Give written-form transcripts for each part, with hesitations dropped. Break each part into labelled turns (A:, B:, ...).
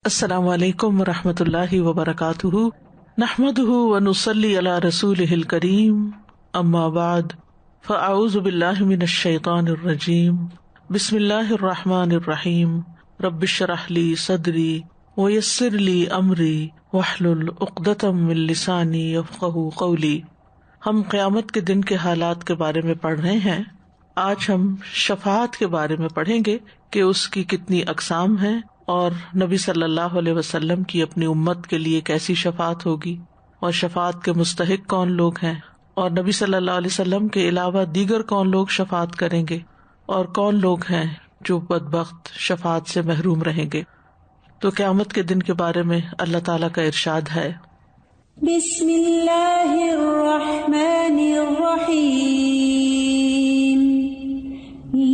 A: السلام علیکم ورحمۃ اللہ وبرکاتہ، نحمدہ ونصلی علی رسولہ الکریم، اما بعد فاعوذ باللہ من الشیطان الرجیم، بسم اللہ الرحمن الرحیم، رب اشرح لی صدری ویسر لی امری واحلل عقدۃ من لسانی یفقہوا قولی۔ ہم قیامت کے دن کے حالات کے بارے میں پڑھ رہے ہیں۔ آج ہم شفاعت کے بارے میں پڑھیں گے کہ اس کی کتنی اقسام ہیں اور نبی صلی اللہ علیہ وسلم کی اپنی امت کے لیے کیسی شفاعت ہوگی، اور شفاعت کے مستحق کون لوگ ہیں، اور نبی صلی اللہ علیہ وسلم کے علاوہ دیگر کون لوگ شفاعت کریں گے، اور کون لوگ ہیں جو بدبخت شفاعت سے محروم رہیں گے۔ تو قیامت کے دن کے بارے میں اللہ تعالیٰ کا ارشاد ہے،
B: بسم اللہ الرحمن الرحیم،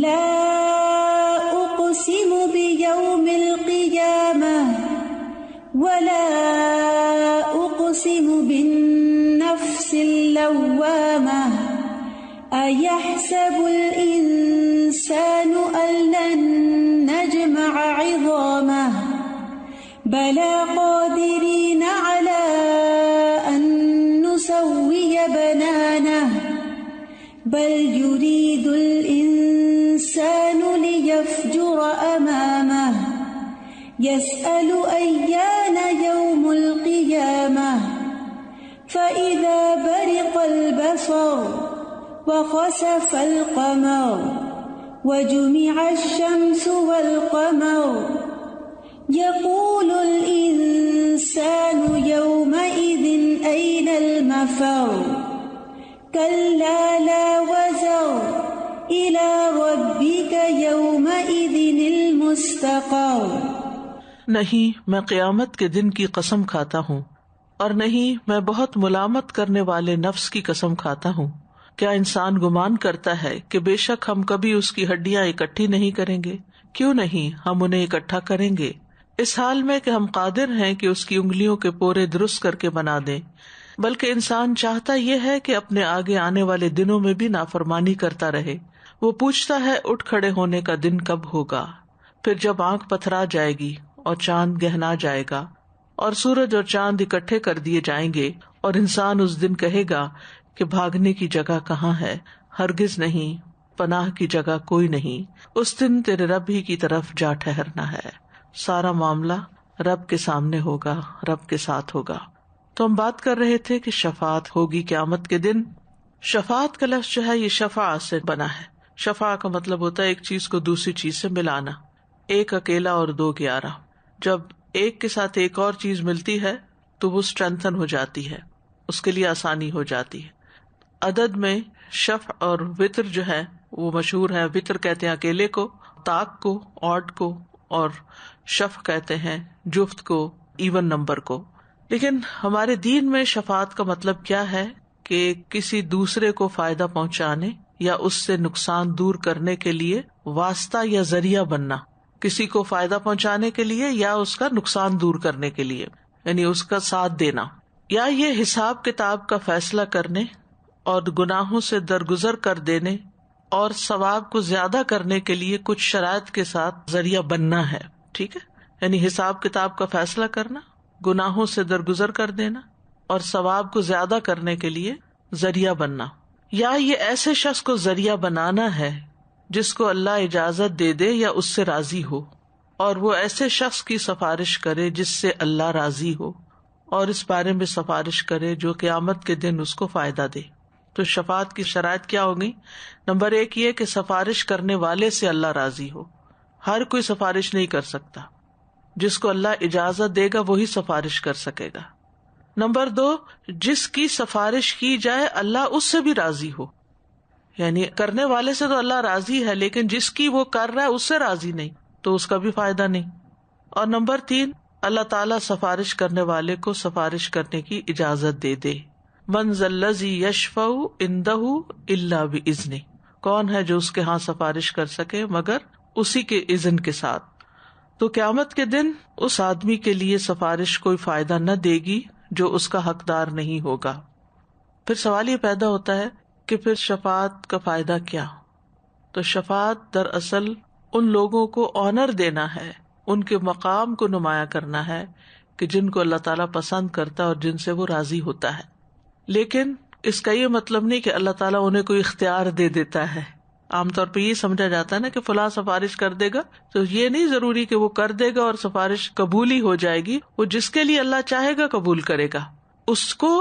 B: لا اقسم بیوم القیامہ ولا اقسم بالنفس اللوامہ، ایحسب الانسان ان لن نجمع عظامہ، بلی قادرین علی ان نسوی بنانہ، بل یرید الانسان لیفجر امامہ، یسأل ایان یوم القیامہ، فإذا برق البصر وخسف القمر وجمع الشمس والقمر، یقول الانسان یومئذ أین المفر، کلا لا وزر إلی ربک یومئذ المستقر۔
A: نہیں میں قیامت کے دن کی قسم کھاتا ہوں، اور نہیں میں بہت ملامت کرنے والے نفس کی قسم کھاتا ہوں۔ کیا انسان گمان کرتا ہے کہ بے شک ہم کبھی اس کی ہڈیاں اکٹھی نہیں کریں گے؟ کیوں نہیں، ہم انہیں اکٹھا کریں گے، اس حال میں کہ ہم قادر ہیں کہ اس کی انگلیوں کے پورے درست کر کے بنا دیں۔ بلکہ انسان چاہتا یہ ہے کہ اپنے آگے آنے والے دنوں میں بھی نافرمانی کرتا رہے۔ وہ پوچھتا ہے اٹھ کھڑے ہونے کا دن کب ہوگا، پھر جب آنکھ پتھرا جائے گی اور چاند گہنا جائے گا اور سورج اور چاند اکٹھے کر دیے جائیں گے، اور انسان اس دن کہے گا کہ بھاگنے کی جگہ کہاں ہے، ہرگز نہیں، پناہ کی جگہ کوئی نہیں، اس دن تیرے رب ہی کی طرف جا ٹھہرنا ہے۔ سارا معاملہ رب کے سامنے ہوگا، رب کے ساتھ ہوگا۔ تو ہم بات کر رہے تھے کہ شفاعت ہوگی قیامت کے دن۔ شفاعت کا لفظ جو ہے یہ شفاع سے بنا ہے۔ شفاع کا مطلب ہوتا ہے ایک چیز کو دوسری چیز سے ملانا، ایک اکیلا اور دو 11۔ جب ایک کے ساتھ ایک اور چیز ملتی ہے تو وہ اسٹرینتھن ہو جاتی ہے، اس کے لیے آسانی ہو جاتی ہے۔ عدد میں شفع اور وتر جو ہے وہ مشہور ہے۔ وتر کہتے ہیں اکیلے کو، طاق کو، آڈ کو، اور شفع کہتے ہیں جفت کو، ایون نمبر کو۔ لیکن ہمارے دین میں شفاعت کا مطلب کیا ہے کہ کسی دوسرے کو فائدہ پہنچانے یا اس سے نقصان دور کرنے کے لیے واسطہ یا ذریعہ بننا، کسی کو فائدہ پہنچانے کے لیے یا اس کا نقصان دور کرنے کے لیے، یعنی اس کا ساتھ دینا، یا یہ حساب کتاب کا فیصلہ کرنے اور گناہوں سے درگزر کر دینے اور ثواب کو زیادہ کرنے کے لیے کچھ شرائط کے ساتھ ذریعہ بننا ہے۔ ٹھیک ہے، یعنی حساب کتاب کا فیصلہ کرنا، گناہوں سے درگزر کر دینا اور ثواب کو زیادہ کرنے کے لیے ذریعہ بننا، یا یہ ایسے شخص کو ذریعہ بنانا ہے جس کو اللہ اجازت دے دے یا اس سے راضی ہو، اور وہ ایسے شخص کی سفارش کرے جس سے اللہ راضی ہو، اور اس بارے میں سفارش کرے جو قیامت کے دن اس کو فائدہ دے۔ تو شفاعت کی شرائط کیا ہوگی؟ نمبر 1 یہ کہ سفارش کرنے والے سے اللہ راضی ہو۔ ہر کوئی سفارش نہیں کر سکتا، جس کو اللہ اجازت دے گا وہی سفارش کر سکے گا۔ نمبر 2 جس کی سفارش کی جائے اللہ اس سے بھی راضی ہو، یعنی کرنے والے سے تو اللہ راضی ہے لیکن جس کی وہ کر رہا ہے اس سے راضی نہیں تو اس کا بھی فائدہ نہیں۔ اور نمبر 3 اللہ تعالیٰ سفارش کرنے والے کو سفارش کرنے کی اجازت دے دے۔ من ذا الذی یشفع عندہ الا بإذنہ، کون ہے جو اس کے ہاں سفارش کر سکے مگر اسی کے اذن کے ساتھ۔ تو قیامت کے دن اس آدمی کے لیے سفارش کوئی فائدہ نہ دے گی جو اس کا حقدار نہیں ہوگا۔ پھر سوال یہ پیدا ہوتا ہے کہ پھر شفاعت کا فائدہ کیا؟ تو شفاعت دراصل ان لوگوں کو آنر دینا ہے، ان کے مقام کو نمایاں کرنا ہے کہ جن کو اللہ تعالیٰ پسند کرتا ہے اور جن سے وہ راضی ہوتا ہے. لیکن اس کا یہ مطلب نہیں کہ اللہ تعالیٰ انہیں کوئی اختیار دے دیتا ہے. عام طور پہ یہ سمجھا جاتا ہے نا کہ فلاں سفارش کر دے گا، تو یہ نہیں ضروری کہ وہ کر دے گا اور سفارش قبول ہی ہو جائے گی. وہ جس کے لیے اللہ چاہے گا قبول کرے گا. اس کو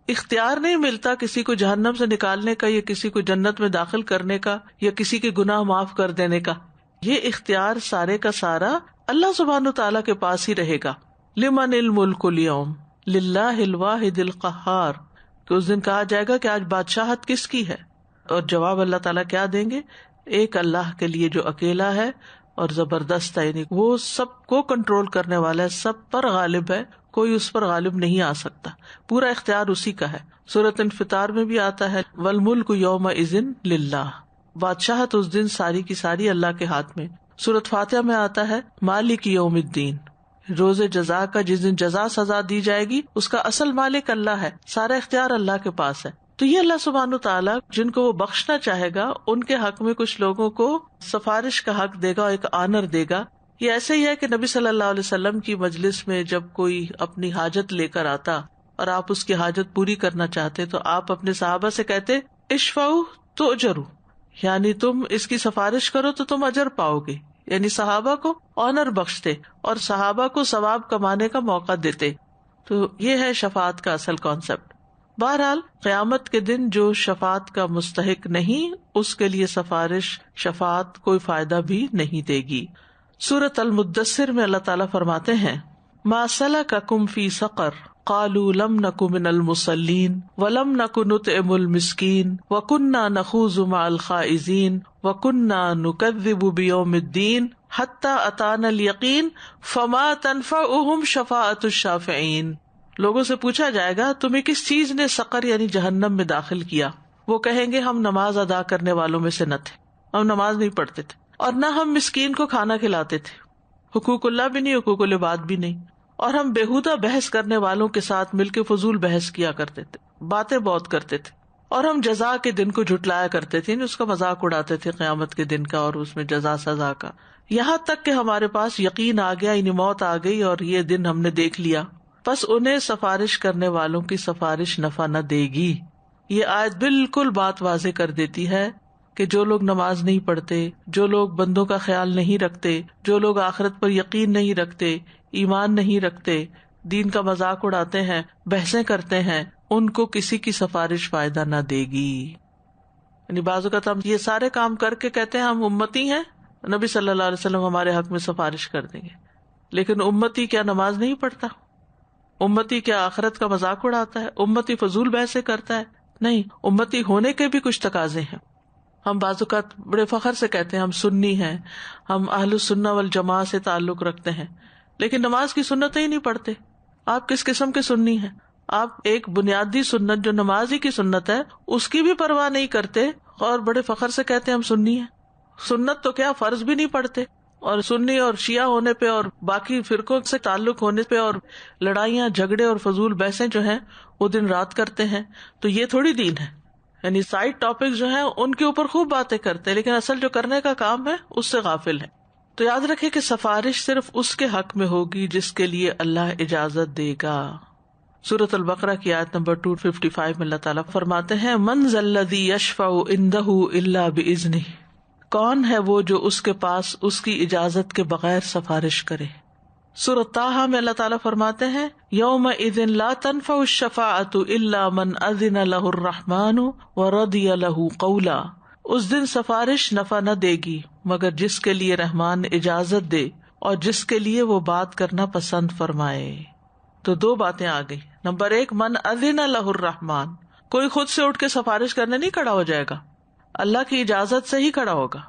A: اختیار نہیں ملتا کسی کو جہنم سے نکالنے کا یا کسی کو جنت میں داخل کرنے کا یا کسی کے گناہ معاف کر دینے کا. یہ اختیار سارے کا سارا اللہ سبحانہ وتعالیٰ کے پاس ہی رہے گا. لمن الملک اليوم للہ الواحد القہار، کہ اس دن کہا جائے گا کہ آج بادشاہت کس کی ہے، اور جواب اللہ تعالیٰ کیا دیں گے؟ ایک اللہ کے لیے جو اکیلا ہے اور زبردست ہے، یعنی وہ سب کو کنٹرول کرنے والا ہے، سب پر غالب ہے، کوئی اس پر غالب نہیں آ سکتا، پورا اختیار اسی کا ہے. سورۃ انفطار میں بھی آتا ہے والملک یومئذ للہ، بادشاہت اس دن ساری کی ساری اللہ کے ہاتھ میں. سورۃ فاتحہ میں آتا ہے مالک یوم الدین، روز جزا کا، جس دن جزا سزا دی جائے گی اس کا اصل مالک اللہ ہے، سارا اختیار اللہ کے پاس ہے. تو یہ اللہ سبحانہ تعالیٰ جن کو وہ بخشنا چاہے گا ان کے حق میں کچھ لوگوں کو سفارش کا حق دے گا، ایک آنر دے گا. یہ ایسے ہی ہے کہ نبی صلی اللہ علیہ وسلم کی مجلس میں جب کوئی اپنی حاجت لے کر آتا اور آپ اس کی حاجت پوری کرنا چاہتے تو آپ اپنے صحابہ سے کہتے اشفعوا تؤجروا، یعنی تم اس کی سفارش کرو تو تم اجر پاؤ گے. یعنی صحابہ کو آنر بخشتے اور صحابہ کو ثواب کمانے کا موقع دیتے. تو یہ ہے شفاعت کا اصل کانسیپٹ. بہرحال قیامت کے دن جو شفاعت کا مستحق نہیں، اس کے لیے سفارش شفاعت کوئی فائدہ بھی نہیں دے گی. سورۃ المدثر میں اللہ تعالیٰ فرماتے ہیں ما سلککم فی سقر قالوا لم نک من المصلین ولم نک نطعم المسکین وکنا نخوض مع الخائضین وکنا نکذب بیوم الدین حتی اتانا الیقین فما تنفعهم شفاعۃ الشافعین. لوگوں سے پوچھا جائے گا تمہیں کس چیز نے سقر یعنی جہنم میں داخل کیا؟ وہ کہیں گے ہم نماز ادا کرنے والوں میں سے نہ تھے، ہم نماز نہیں پڑھتے تھے، اور نہ ہم مسکین کو کھانا کھلاتے تھے، حقوق اللہ بھی نہیں، حقوق العباد بھی نہیں، اور ہم بےہودہ بحث کرنے والوں کے ساتھ مل کے فضول بحث کیا کرتے تھے، باتیں بہت کرتے تھے، اور ہم جزا کے دن کو جھٹلایا کرتے تھے، اس کا مذاق اڑاتے تھے قیامت کے دن کا اور اس میں جزا سزا کا، یہاں تک کہ ہمارے پاس یقین آ گیا، یعنی موت آ گئی اور یہ دن ہم نے دیکھ لیا، پس انہیں سفارش کرنے والوں کی سفارش نفع نہ دے گی. یہ آیت بالکل بات واضح کر دیتی ہے کہ جو لوگ نماز نہیں پڑھتے، جو لوگ بندوں کا خیال نہیں رکھتے، جو لوگ آخرت پر یقین نہیں رکھتے، ایمان نہیں رکھتے، دین کا مذاق اڑاتے ہیں، بحثیں کرتے ہیں، ان کو کسی کی سفارش فائدہ نہ دے گی. یعنی بعض اوقات ہم یہ سارے کام کر کے کہتے ہیں ہم امتی ہیں، نبی صلی اللہ علیہ وسلم ہمارے حق میں سفارش کر دیں گے، لیکن امتی کیا نماز نہیں پڑھتا؟ امتی کیا آخرت کا مذاق اڑاتا ہے؟ امتی فضول بحثیں کرتا ہے؟ نہیں، امتی ہونے کے بھی کچھ تقاضے ہیں. ہم بعض اوقات بڑے فخر سے کہتے ہیں ہم سنی ہیں، ہم اہل السنہ والجماعہ سے تعلق رکھتے ہیں، لیکن نماز کی سنتیں ہی نہیں پڑھتے. آپ کس قسم کے سنی ہیں؟ آپ ایک بنیادی سنت جو نماز ہی کی سنت ہے اس کی بھی پرواہ نہیں کرتے اور بڑے فخر سے کہتے ہیں ہم سنی ہیں. سنت تو کیا فرض بھی نہیں پڑھتے، اور سنی اور شیعہ ہونے پہ اور باقی فرقوں سے تعلق ہونے پہ اور لڑائیاں جھگڑے اور فضول بحثیں جو ہیں وہ دن رات کرتے ہیں. تو یہ تھوڑی دین ہے. یعنی سائڈ ٹاپک جو ہیں ان کے اوپر خوب باتیں کرتے ہیں لیکن اصل جو کرنے کا کام ہے اس سے غافل ہے. تو یاد رکھے کہ سفارش صرف اس کے حق میں ہوگی جس کے لیے اللہ اجازت دے گا. سورۃ البقرہ کی آیت نمبر 255 میں اللہ تعالیٰ فرماتے ہیں من ذا الذی یشفع عندہ الا باذنہ، کون ہے وہ جو اس کے پاس اس کی اجازت کے بغیر سفارش کرے. سورۃ طٰہٰ میں اللہ تعالیٰ فرماتے ہیں یومئذ لا تنفع الشفاعۃ الا من اذن لہ الرحمن ورضی لہ قولا، اس دن سفارش نفع نہ دے گی مگر جس کے لیے رحمان اجازت دے اور جس کے لیے وہ بات کرنا پسند فرمائے. تو دو باتیں آ گئی. نمبر 1 من اذن لہ الرحمن، کوئی خود سے اٹھ کے سفارش کرنے نہیں کھڑا ہو جائے گا، اللہ کی اجازت سے ہی کھڑا ہوگا.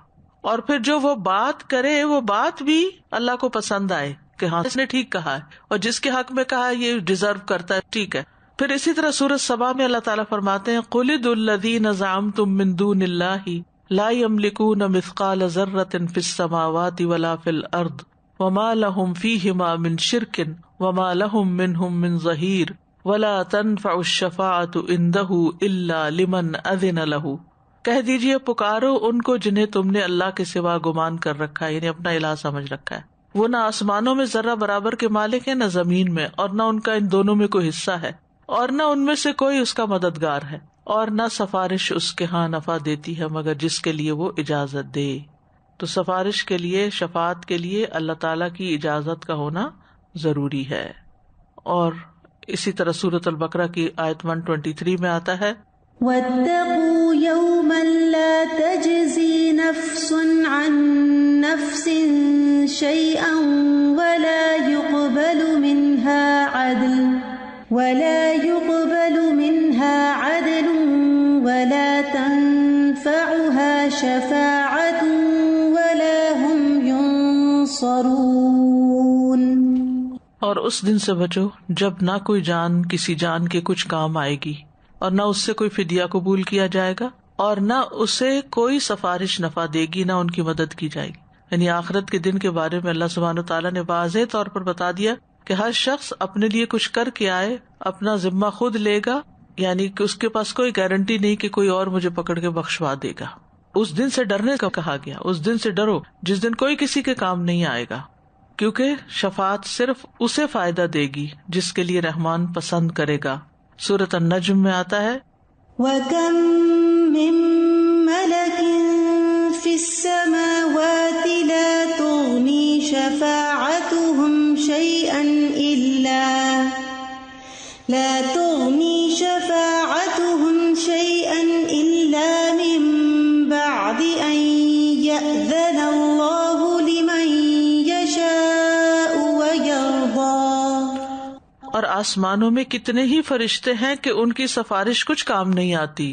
A: اور پھر جو وہ بات کرے وہ بات بھی اللہ کو پسند آئے کہ ہاں اس نے ٹھیک کہا ہے اور جس کے حق میں کہا یہ ڈیزرو کرتا ہے، ٹھیک ہے. پھر اسی طرح سورۃ سبا میں اللہ تعالیٰ فرماتے ہیں قل ادعوا الذین زعمتم من دون اللہ لا یملکون مثقال ذرۃ فی السماوات ولا فی الارض وما لهم فیہما من شرک وما لهم منہم من ظہیر ولا تنفع الشفاعۃ عندہ الا لمن اذن لہ. کہہ دیجیے پکارو ان کو جنہیں تم نے اللہ کے سوا گمان کر رکھا ہے، یعنی اپنا الہ سمجھ رکھا ہے. وہ نہ آسمانوں میں ذرہ برابر کے مالک ہیں، نہ زمین میں، اور نہ ان کا ان دونوں میں کوئی حصہ ہے، اور نہ ان میں سے کوئی اس کا مددگار ہے، اور نہ سفارش اس کے ہاں نفع دیتی ہے مگر جس کے لیے وہ اجازت دے. تو سفارش کے لیے، شفاعت کے لیے اللہ تعالیٰ کی اجازت کا ہونا ضروری ہے. اور اسی طرح سورۃ البقرہ کی آیت 123 میں آتا ہے
B: وَاتَّقُوا يَوْمًا لَا تَجْزِي نَفْسٌ عَن نَفْسٍ شَيْئًا وَلَا يُقْبَلُ مِنْهَا عَدْلٌ وَلَا تَنفَعُهَا شَفَاعَةٌ وَلَا هُمْ يُنصَرُونَ.
A: اور اس دن سے بچو جب نہ کوئی جان کسی جان کے کچھ کام آئے گی، اور نہ اس سے کوئی فدیہ قبول کیا جائے گا، اور نہ اسے کوئی سفارش نفع دے گی، نہ ان کی مدد کی جائے گی. یعنی آخرت کے دن کے بارے میں اللہ سبحانہ وتعالیٰ نے واضح طور پر بتا دیا کہ ہر شخص اپنے لیے کچھ کر کے آئے، اپنا ذمہ خود لے گا، یعنی کہ اس کے پاس کوئی گارنٹی نہیں کہ کوئی اور مجھے پکڑ کے بخشوا دے گا. اس دن سے ڈرنے کا کہا گیا، اس دن سے ڈرو جس دن کوئی کسی کے کام نہیں آئے گا، کیونکہ شفاعت صرف اسے فائدہ دے گی جس کے لیے رحمان پسند کرے گا. سورۃ النجم میں آتا ہے
B: وَكَم مِّن مَّلَكٍ فِي السَّمَاوَاتِ لَا تُغْنِي شَفَاعَتُهُمْ شَيْئًا إِلَّا مِن بَعْدِ أَن يَأْذَنَ اللَّهُ لِمَن يَشَاءُ وَيَرْضَىٰ.
A: اور آسمانوں میں کتنے ہی فرشتے ہیں کہ ان کی سفارش کچھ کام نہیں آتی.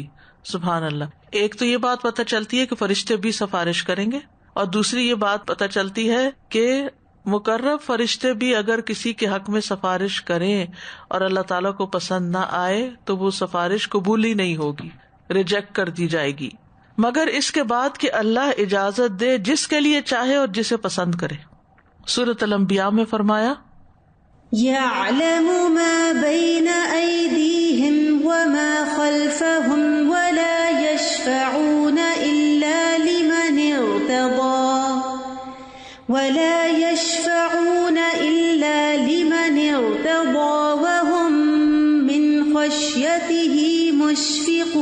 A: سبحان اللہ. ایک تو یہ بات پتہ چلتی ہے کہ فرشتے بھی سفارش کریں گے، اور دوسری یہ بات پتہ چلتی ہے کہ مقرب فرشتے بھی اگر کسی کے حق میں سفارش کریں اور اللہ تعالیٰ کو پسند نہ آئے تو وہ سفارش قبول ہی نہیں ہوگی، ریجیکٹ کر دی جائے گی، مگر اس کے بعد کہ اللہ اجازت دے جس کے لیے چاہے اور جسے پسند کرے. سورۃ الانبیاء میں فرمایا
B: يَعْلَمُ مَا بَيْنَ أَيْدِيهِمْ وَمَا خَلْفَهُمْ وَلَا يَشْفَعُونَ إِلَّا لِمَنِ ارْتَضَىٰ وَهُمْ مِنْ خَشْيَتِهِ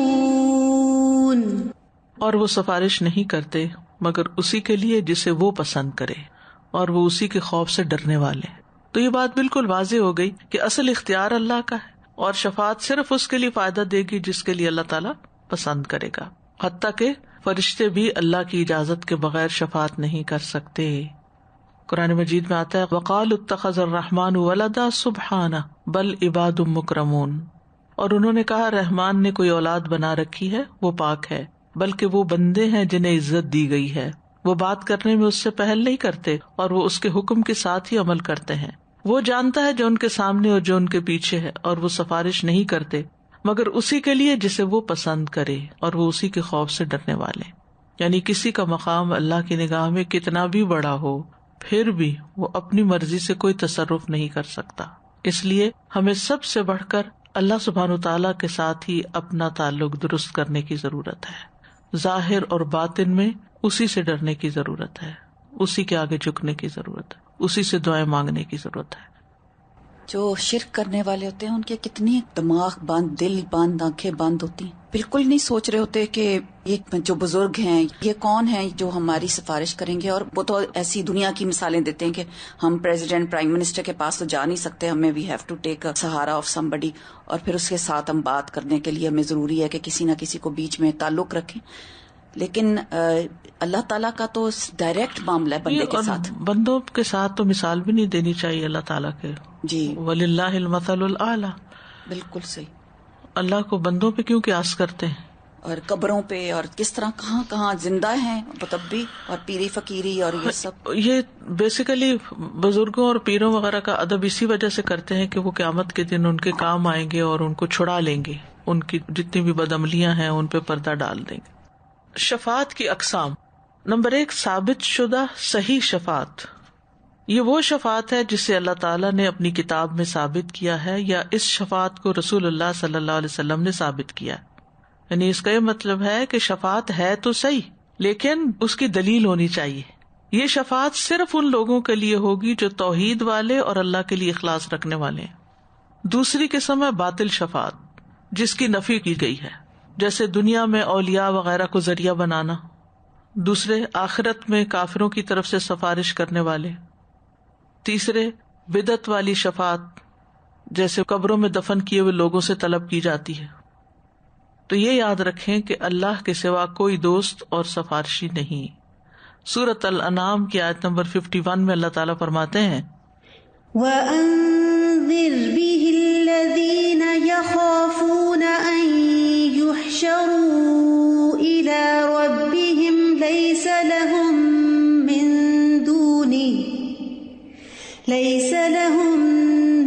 B: مُشْفِقُونَ.
A: اور وہ سفارش نہیں کرتے مگر اسی کے لیے جسے وہ پسند کرے، اور وہ اسی کے خوف سے ڈرنے والے. تو یہ بات بالکل واضح ہو گئی کہ اصل اختیار اللہ کا ہے، اور شفاعت صرف اس کے لیے فائدہ دے گی جس کے لیے اللہ تعالیٰ پسند کرے گا. حتیٰ کہ فرشتے بھی اللہ کی اجازت کے بغیر شفاعت نہیں کر سکتے. قرآن مجید میں آتا ہے وَقَالُوا اتَّخَذَ الرَّحْمَنُ وَلَدًا سُبْحَانَهُ بَلْ عِبَادٌ مُّكْرَمُونَ. اور انہوں نے کہا رحمان نے کوئی اولاد بنا رکھی ہے، وہ پاک ہے، بلکہ وہ بندے ہیں جنہیں عزت دی گئی ہے. وہ بات کرنے میں اس سے پہل نہیں کرتے اور وہ اس کے حکم کے ساتھ ہی عمل کرتے ہیں. وہ جانتا ہے جو ان کے سامنے اور جو ان کے پیچھے ہے، اور وہ سفارش نہیں کرتے مگر اسی کے لیے جسے وہ پسند کرے، اور وہ اسی کے خوف سے ڈرنے والے. یعنی کسی کا مقام اللہ کی نگاہ میں کتنا بھی بڑا ہو، پھر بھی وہ اپنی مرضی سے کوئی تصرف نہیں کر سکتا. اس لیے ہمیں سب سے بڑھ کر اللہ سبحانہ وتعالیٰ کے ساتھ ہی اپنا تعلق درست کرنے کی ضرورت ہے. ظاہر اور باطن میں اسی سے ڈرنے کی ضرورت ہے، اسی کے آگے جھکنے کی ضرورت ہے، اسی سے دعائیں مانگنے کی ضرورت ہے.
C: جو شرک کرنے والے ہوتے ہیں ان کے کتنی دماغ بند، دل بند، آنکھیں بند ہوتی ہیں، بالکل نہیں سوچ رہے ہوتے کہ یہ جو بزرگ ہیں یہ کون ہیں جو ہماری سفارش کریں گے. اور وہ تو ایسی دنیا کی مثالیں دیتے ہیں کہ ہم پریزیڈنٹ، پرائم منسٹر کے پاس تو جا نہیں سکتے، ہمیں وی ہیو ٹو ٹیک سہارا آف سم بڈی، اور پھر اس کے ساتھ ہم بات کرنے کے لیے ہمیں ضروری ہے کہ کسی نہ کسی کو بیچ میں تعلق رکھیں. لیکن اللہ تعالیٰ کا تو ڈائریکٹ معاملہ ہے بندے کے ساتھ.
A: بندوں کے ساتھ تو مثال بھی نہیں دینی چاہیے اللہ تعالیٰ کے.
C: جی
A: وَلِلَّهِ الْمَثَلُ الْأَعْلَى.
C: بالکل صحیح.
A: اللہ کو بندوں پہ کیوں قیاس کرتے ہیں،
C: اور قبروں پہ، اور کس طرح کہاں کہاں زندہ ہیں متبی اور پیری فقیری اور یہ سب.
A: یہ بیسیکلی بزرگوں اور پیروں وغیرہ کا ادب اسی وجہ سے کرتے ہیں کہ وہ قیامت کے دن ان کے کام آئیں گے اور ان کو چھڑا لیں گے، ان کی جتنی بھی بدعملیاں ہیں ان پہ پردہ ڈال دیں گے. شفاعت کی اقسام. نمبر 1، ثابت شدہ صحیح شفاعت. یہ وہ شفاعت ہے جسے اللہ تعالیٰ نے اپنی کتاب میں ثابت کیا ہے، یا اس شفاعت کو رسول اللہ صلی اللہ علیہ وسلم نے ثابت کیا. یعنی اس کا یہ مطلب ہے کہ شفاعت ہے تو صحیح، لیکن اس کی دلیل ہونی چاہیے. یہ شفاعت صرف ان لوگوں کے لیے ہوگی جو توحید والے اور اللہ کے لیے اخلاص رکھنے والے ہیں. دوسری قسم ہے باطل شفاعت جس کی نفی کی گئی ہے، جیسے دنیا میں اولیاء وغیرہ کو ذریعہ بنانا. دوسرے آخرت میں کافروں کی طرف سے سفارش کرنے والے. تیسرے بدعت والی شفاعت جیسے قبروں میں دفن کیے ہوئے لوگوں سے طلب کی جاتی ہے. تو یہ یاد رکھیں کہ اللہ کے سوا کوئی دوست اور سفارشی نہیں. سورۃ الانعام کی آیت نمبر 51 میں اللہ تعالیٰ فرماتے ہیں
B: وَأَنذِرْ بِهِ الَّذِينَ يَخَافُونَ أَن يُحْشَرُوا إِلَى رَبِّهِمْ لَيْسَ لَهُم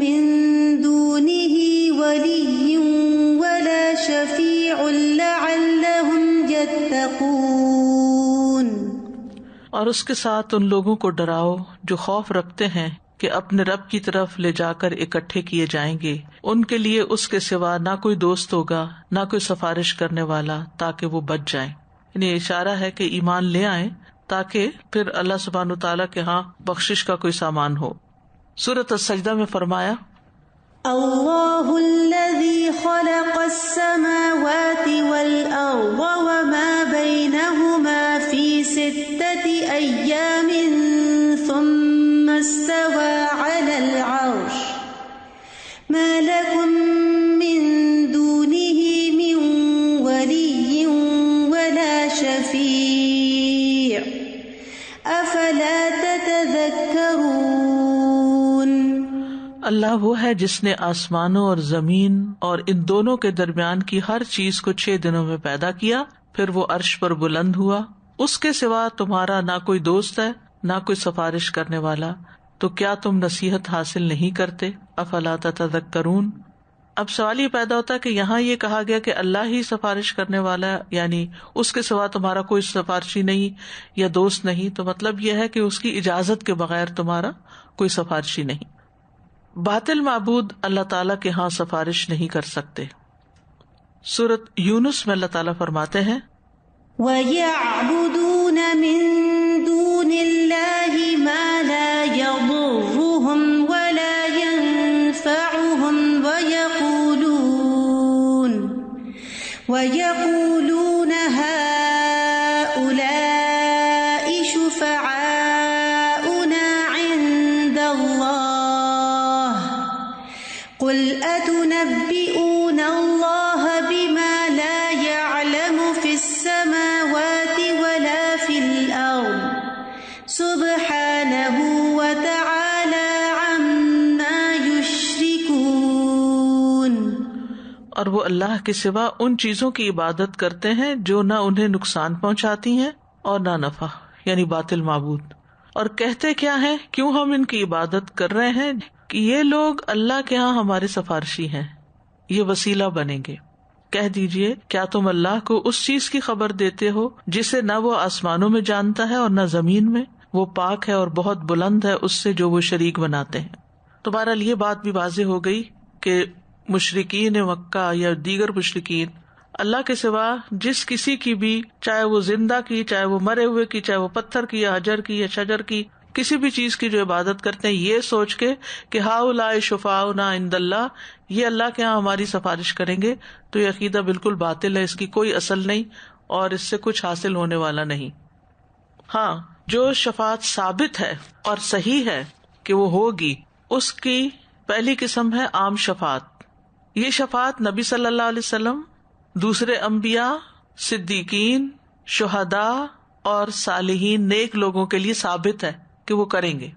B: مِّن دُونِهِ وَلِيٌّ وَلَا شَفِيعٌ لَعَلَّهُمْ يَتَّقُونَ.
A: اور اس کے ساتھ ان لوگوں کو ڈراؤ جو خوف رکھتے ہیں کہ اپنے رب کی طرف لے جا کر اکٹھے کیے جائیں گے. ان کے لیے اس کے سوا نہ کوئی دوست ہوگا نہ کوئی سفارش کرنے والا تاکہ وہ بچ جائیں. یعنی اشارہ ہے کہ ایمان لے آئیں تاکہ پھر اللہ سبحانہ تعالیٰ کے ہاں بخشش کا کوئی سامان ہو. سورۃ السجدہ میں فرمایا
B: اللہ الذی خلق السماوات والارض وما بینہما فی 6 ایام ثم استوى على العرش ما لکم من دونہ من ولی ولا شفیع افلا تتذکرون.
A: اللہ وہ ہے جس نے آسمانوں اور زمین اور ان دونوں کے درمیان کی ہر چیز کو 6 دنوں میں پیدا کیا، پھر وہ عرش پر بلند ہوا. اس کے سوا تمہارا نہ کوئی دوست ہے نہ کوئی سفارش کرنے والا، تو کیا تم نصیحت حاصل نہیں کرتے؟ افلا تتذکرون. اب سوال یہ پیدا ہوتا ہے کہ یہاں یہ کہا گیا کہ اللہ ہی سفارش کرنے والا ہے، یعنی اس کے سوا تمہارا کوئی سفارشی نہیں یا دوست نہیں، تو مطلب یہ ہے کہ اس کی اجازت کے بغیر تمہارا کوئی سفارشی نہیں. باطل معبود اللہ تعالیٰ کے ہاں سفارش نہیں کر سکتے. سورۃ یونس میں اللہ تعالیٰ فرماتے ہیں
B: وَيَعْبُدُونَ مِن دُونِ اللَّهِ مَا لَا يَضُرُّهُمْ وَلَا يَنفَعُهُمْ وَيَقُولُونَ هَؤُلَاءِ شُفَعَاؤُنَا عِندَ اللَّهِ قُلْ أَتُنَبِّئُونَ اللَّهَ بِمَا لَا يَعْلَمُ فِي السَّمَاوَاتِ وَلَا فِي الْأَرْضِ سُبْحَانَهُ وَتَعَالَى عَمَّا يُشْرِكُونَ.
A: اور وہ اللہ کے سوا ان چیزوں کی عبادت کرتے ہیں جو نہ انہیں نقصان پہنچاتی ہیں اور نہ نفع، یعنی باطل معبود. اور کہتے کیا ہیں، کیوں ہم ان کی عبادت کر رہے ہیں کہ یہ لوگ اللہ کے ہاں ہمارے سفارشی ہیں، یہ وسیلہ بنیں گے. کہہ دیجئے کیا تم اللہ کو اس چیز کی خبر دیتے ہو جسے نہ وہ آسمانوں میں جانتا ہے اور نہ زمین میں؟ وہ پاک ہے اور بہت بلند ہے اس سے جو وہ شریک بناتے ہیں. تو بہرحال یہ بات بھی واضح ہو گئی کہ مشرکین مکہ یا دیگر مشرکین اللہ کے سوا جس کسی کی بھی، چاہے وہ زندہ کی، چاہے وہ مرے ہوئے کی، چاہے وہ پتھر کی یا حجر کی یا شجر کی، کسی بھی چیز کی جو عبادت کرتے ہیں یہ سوچ کے کہ ہؤلاء شفعاؤنا عند اللہ، یہ اللہ کے ہاں ہماری سفارش کریں گے، تو یہ عقیدہ بالکل باطل ہے، اس کی کوئی اصل نہیں اور اس سے کچھ حاصل ہونے والا نہیں. ہاں، جو شفاعت ثابت ہے اور صحیح ہے کہ وہ ہوگی، اس کی پہلی قسم ہے عام شفاعت. یہ شفاعت نبی صلی اللہ علیہ وسلم، دوسرے انبیاء، صدیقین، شہداء اور صالحین، نیک لوگوں کے لیے ثابت ہے کہ وہ کریں گے.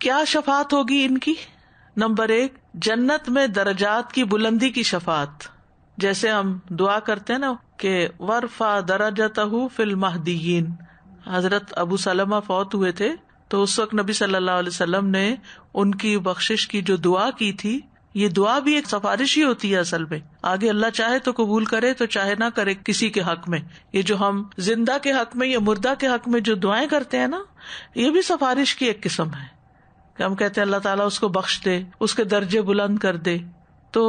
A: کیا شفاعت ہوگی ان کی؟ نمبر 1، جنت میں درجات کی بلندی کی شفاعت. جیسے ہم دعا کرتے ہیں نا کہ ورفع درجتہ فی المہدیین. حضرت ابو سلمہ فوت ہوئے تھے تو اس وقت نبی صلی اللہ علیہ وسلم نے ان کی بخشش کی جو دعا کی تھی، یہ دعا بھی ایک سفارش ہی ہوتی ہے اصل میں. آگے اللہ چاہے تو قبول کرے تو چاہے نہ کرے کسی کے حق میں. یہ جو ہم زندہ کے حق میں یا مردہ کے حق میں جو دعائیں کرتے ہیں نا، یہ بھی سفارش کی ایک قسم ہے کہ ہم کہتے ہیں اللہ تعالیٰ اس کو بخش دے، اس کے درجے بلند کر دے. تو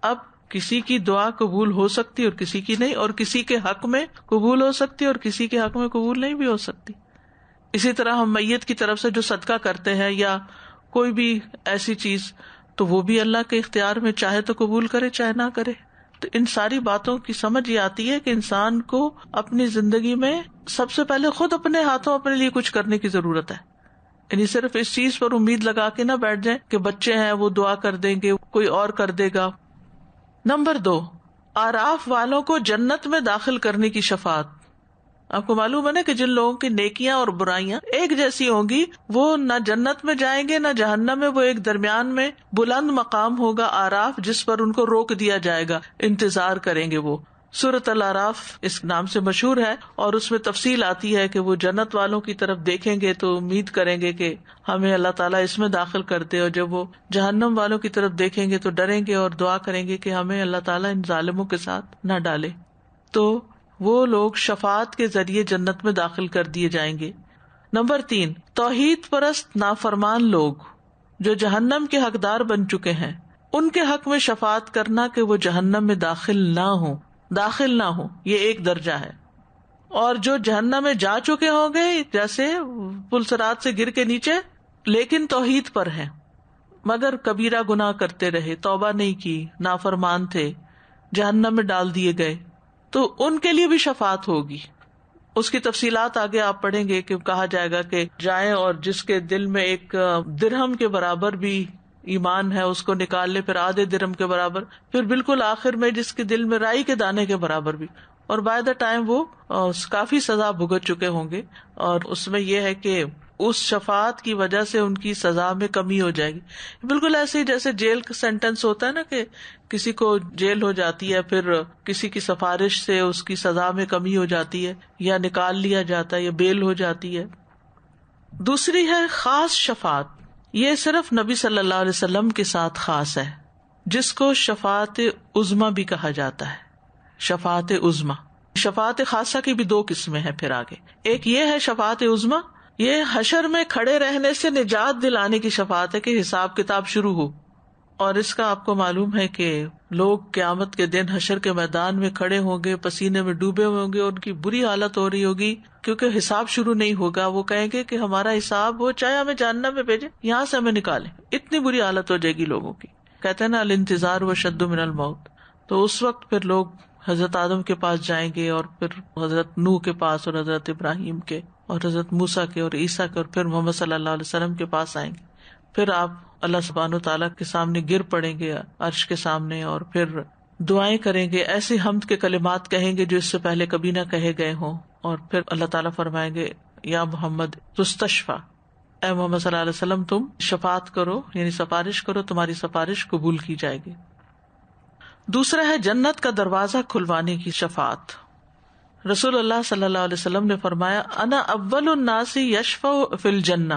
A: اب کسی کی دعا قبول ہو سکتی اور کسی کی نہیں، اور کسی کے حق میں قبول ہو سکتی اور کسی کے حق میں قبول نہیں بھی ہو سکتی. اسی طرح ہم میت کی طرف سے جو صدقہ کرتے ہیں یا کوئی بھی ایسی چیز، تو وہ بھی اللہ کے اختیار میں، چاہے تو قبول کرے چاہے نہ کرے. تو ان ساری باتوں کی سمجھ یہ آتی ہے کہ انسان کو اپنی زندگی میں سب سے پہلے خود اپنے ہاتھوں اپنے لیے کچھ کرنے کی ضرورت ہے. یعنی صرف اس چیز پر امید لگا کے نہ بیٹھ جائیں کہ بچے ہیں وہ دعا کر دیں گے، کوئی اور کر دے گا. نمبر 2، اعراف والوں کو جنت میں داخل کرنے کی شفاعت. آپ کو معلوم ہے نا کہ جن لوگوں کی نیکیاں اور برائیاں ایک جیسی ہوں گی وہ نہ جنت میں جائیں گے نہ جہنم میں، وہ ایک درمیان میں بلند مقام ہوگا اعراف، جس پر ان کو روک دیا جائے گا، انتظار کریں گے. وہ سورۃ الاعراف اس نام سے مشہور ہے، اور اس میں تفصیل آتی ہے کہ وہ جنت والوں کی طرف دیکھیں گے تو امید کریں گے کہ ہمیں اللہ تعالیٰ اس میں داخل کر دے، اور جب وہ جہنم والوں کی طرف دیکھیں گے تو ڈریں گے اور دعا کریں گے کہ ہمیں اللہ تعالیٰ ان ظالموں کے ساتھ نہ ڈالے. تو وہ لوگ شفاعت کے ذریعے جنت میں داخل کر دیے جائیں گے. نمبر 3، توحید پرست نافرمان لوگ جو جہنم کے حقدار بن چکے ہیں، ان کے حق میں شفاعت کرنا کہ وہ جہنم میں داخل نہ ہو، یہ ایک درجہ ہے. اور جو جہنم میں جا چکے ہوں گے، جیسے پلسرات سے گر کے نیچے، لیکن توحید پر ہیں مگر کبیرہ گناہ کرتے رہے، توبہ نہیں کی، نافرمان تھے، جہنم میں ڈال دیے گئے، تو ان کے لیے بھی شفاعت ہوگی. اس کی تفصیلات آگے آپ پڑھیں گے کہ کہا جائے گا کہ جائیں اور جس کے دل میں ایک درہم کے برابر بھی ایمان ہے اس کو نکال لے، پھر آدھے درہم کے برابر، پھر بالکل آخر میں جس کے دل میں رائی کے دانے کے برابر بھی. اور بائی دا ٹائم وہ کافی سزا بھگت چکے ہوں گے، اور اس میں یہ ہے کہ اس شفاعت کی وجہ سے ان کی سزا میں کمی ہو جائے گی. بالکل ایسے ہی جیسے جیل کا سینٹنس ہوتا ہے نا، کہ کسی کو جیل ہو جاتی ہے، پھر کسی کی سفارش سے اس کی سزا میں کمی ہو جاتی ہے، یا نکال لیا جاتا ہے، یا بیل ہو جاتی ہے. دوسری ہے خاص شفاعت. یہ صرف نبی صلی اللہ علیہ وسلم کے ساتھ خاص ہے، جس کو شفاعت عظمی بھی کہا جاتا ہے. شفاعت عظمی، شفاعت خاصہ کی بھی 2 قسمیں ہیں. پھر آگے ایک یہ ہے شفاعت عظمی، یہ حشر میں کھڑے رہنے سے نجات دلانے کی شفاعت ہے کہ حساب کتاب شروع ہو. اور اس کا آپ کو معلوم ہے کہ لوگ قیامت کے دن حشر کے میدان میں کھڑے ہوں گے، پسینے میں ڈوبے ہوئے ہوں گے، ان کی بری حالت ہو رہی ہوگی کیونکہ حساب شروع نہیں ہوگا. وہ کہیں گے کہ ہمارا حساب ہو، چاہے ہمیں جہنم میں بھیجے، یہاں سے ہمیں نکالیں. اتنی بری حالت ہو جائے گی لوگوں کی. کہتے ہیں نا الانتظار واشد من الموت. تو اس وقت پھر لوگ حضرت آدم کے پاس جائیں گے، اور پھر حضرت نوح کے پاس، اور حضرت ابراہیم کے، اور حضرت موسیٰ کے، اور عیسیٰ کے، اور پھر محمد صلی اللہ علیہ وسلم کے پاس آئیں گے. پھر آپ اللہ سبحانہ وتعالیٰ کے سامنے گر پڑیں گے، عرش کے سامنے، اور پھر دعائیں کریں گے، ایسی حمد کے کلمات کہیں گے جو اس سے پہلے کبھی نہ کہے گئے ہوں. اور پھر اللہ تعالیٰ فرمائیں گے یا محمد تستشفیٰ، اے محمد صلی اللہ علیہ وسلم تم شفاعت کرو، یعنی سفارش کرو، تمہاری سفارش قبول کی جائے گی. دوسرا ہے جنت کا دروازہ کھلوانے کی شفاعت. رسول اللہ صلی اللہ علیہ وسلم نے فرمایا انا اول الناس یشفع فی الجنہ،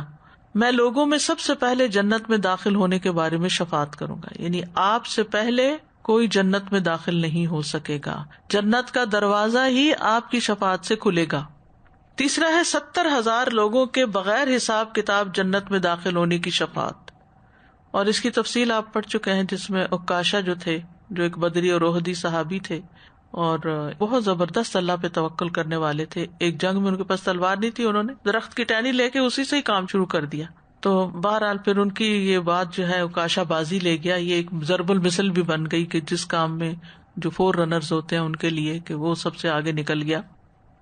A: میں لوگوں میں سب سے پہلے جنت میں داخل ہونے کے بارے میں شفاعت کروں گا. یعنی آپ سے پہلے کوئی جنت میں داخل نہیں ہو سکے گا، جنت کا دروازہ ہی آپ کی شفاعت سے کھلے گا. تیسرا ہے 70,000 لوگوں کے بغیر حساب کتاب جنت میں داخل ہونے کی شفاعت. اور اس کی تفصیل آپ پڑھ چکے ہیں، جس میں عکاشہ جو تھے، جو ایک بدری اور احدی صحابی تھے، اور بہت زبردست اللہ پہ توکل کرنے والے تھے. ایک جنگ میں ان کے پاس تلوار نہیں تھی، انہوں نے درخت کی ٹہنی لے کے اسی سے ہی کام شروع کر دیا. تو بہرحال پھر ان کی یہ بات جو ہے عکاشہ بازی لے گیا. یہ ایک ضرب المثل بھی بن گئی کہ جس کام میں جو 4 رنرز ہوتے ہیں ان کے لیے، کہ وہ سب سے آگے نکل گیا.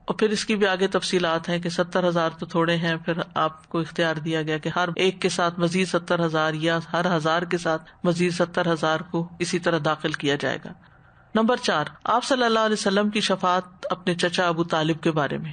A: اور پھر اس کی بھی آگے تفصیلات ہیں کہ 70,000 تو تھوڑے ہیں، پھر آپ کو اختیار دیا گیا کہ ہر ایک کے ساتھ مزید 70,000 یا ہر 1000 کے ساتھ مزید 70,000 کو اسی طرح داخل کیا جائے گا. نمبر 4، آپ صلی اللہ علیہ وسلم کی شفاعت اپنے چچا ابو طالب کے بارے میں.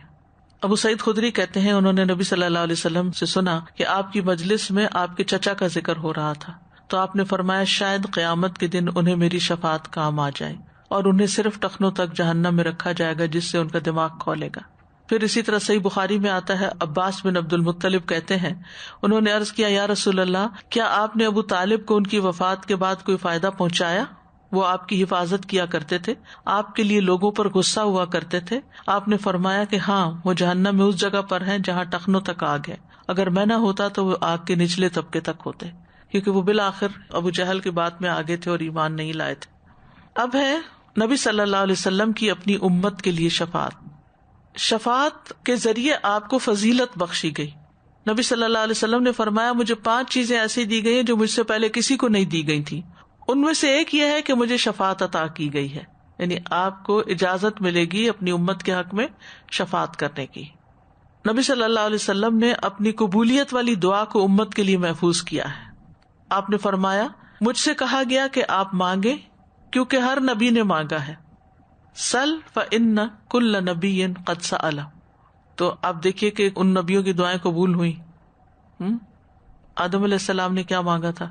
A: ابو سعید خدری کہتے ہیں انہوں نے نبی صلی اللہ علیہ وسلم سے سنا کہ آپ کی مجلس میں آپ کے چچا کا ذکر ہو رہا تھا، تو آپ نے فرمایا شاید قیامت کے دن انہیں میری شفاعت کام آ جائے، اور انہیں صرف ٹخنوں تک جہنم میں رکھا جائے گا جس سے ان کا دماغ کھولے گا. پھر اسی طرح صحیح بخاری میں آتا ہے، عباس بن عبد المطلب کہتے ہیں انہوں نے عرض کیا یا رسول اللہ، کیا آپ نے ابو طالب کو ان کی وفات کے بعد کوئی فائدہ پہنچایا؟ وہ آپ کی حفاظت کیا کرتے تھے، آپ کے لیے لوگوں پر غصہ ہوا کرتے تھے. آپ نے فرمایا کہ ہاں، وہ جہنم میں اس جگہ پر ہیں جہاں ٹخنوں تک آگ ہے، اگر میں نہ ہوتا تو وہ آگ کے نچلے طبقے تک ہوتے، کیونکہ وہ بالآخر ابو جہل کی بات میں آگے تھے اور ایمان نہیں لائے تھے. اب ہے نبی صلی اللہ علیہ وسلم کی اپنی امت کے لیے شفاعت. شفاعت کے ذریعے آپ کو فضیلت بخشی گئی. نبی صلی اللہ علیہ وسلم نے فرمایا مجھے 5 چیزیں ایسی دی گئی ہیں جو مجھ سے پہلے کسی کو نہیں دی گئی تھی. ان میں سے ایک یہ ہے کہ مجھے شفاعت عطا کی گئی ہے، یعنی آپ کو اجازت ملے گی اپنی امت کے حق میں شفاعت کرنے کی. نبی صلی اللہ علیہ وسلم نے اپنی قبولیت والی دعا کو امت کے لیے محفوظ کیا ہے. آپ نے فرمایا مجھ سے کہا گیا کہ آپ مانگیں کیونکہ ہر نبی نے مانگا ہے. سل فإن کل نبی قد سأل. تو آپ دیکھیے کہ ان نبیوں کی دعائیں قبول ہوئی. آدم علیہ السلام نے کیا مانگا تھا؟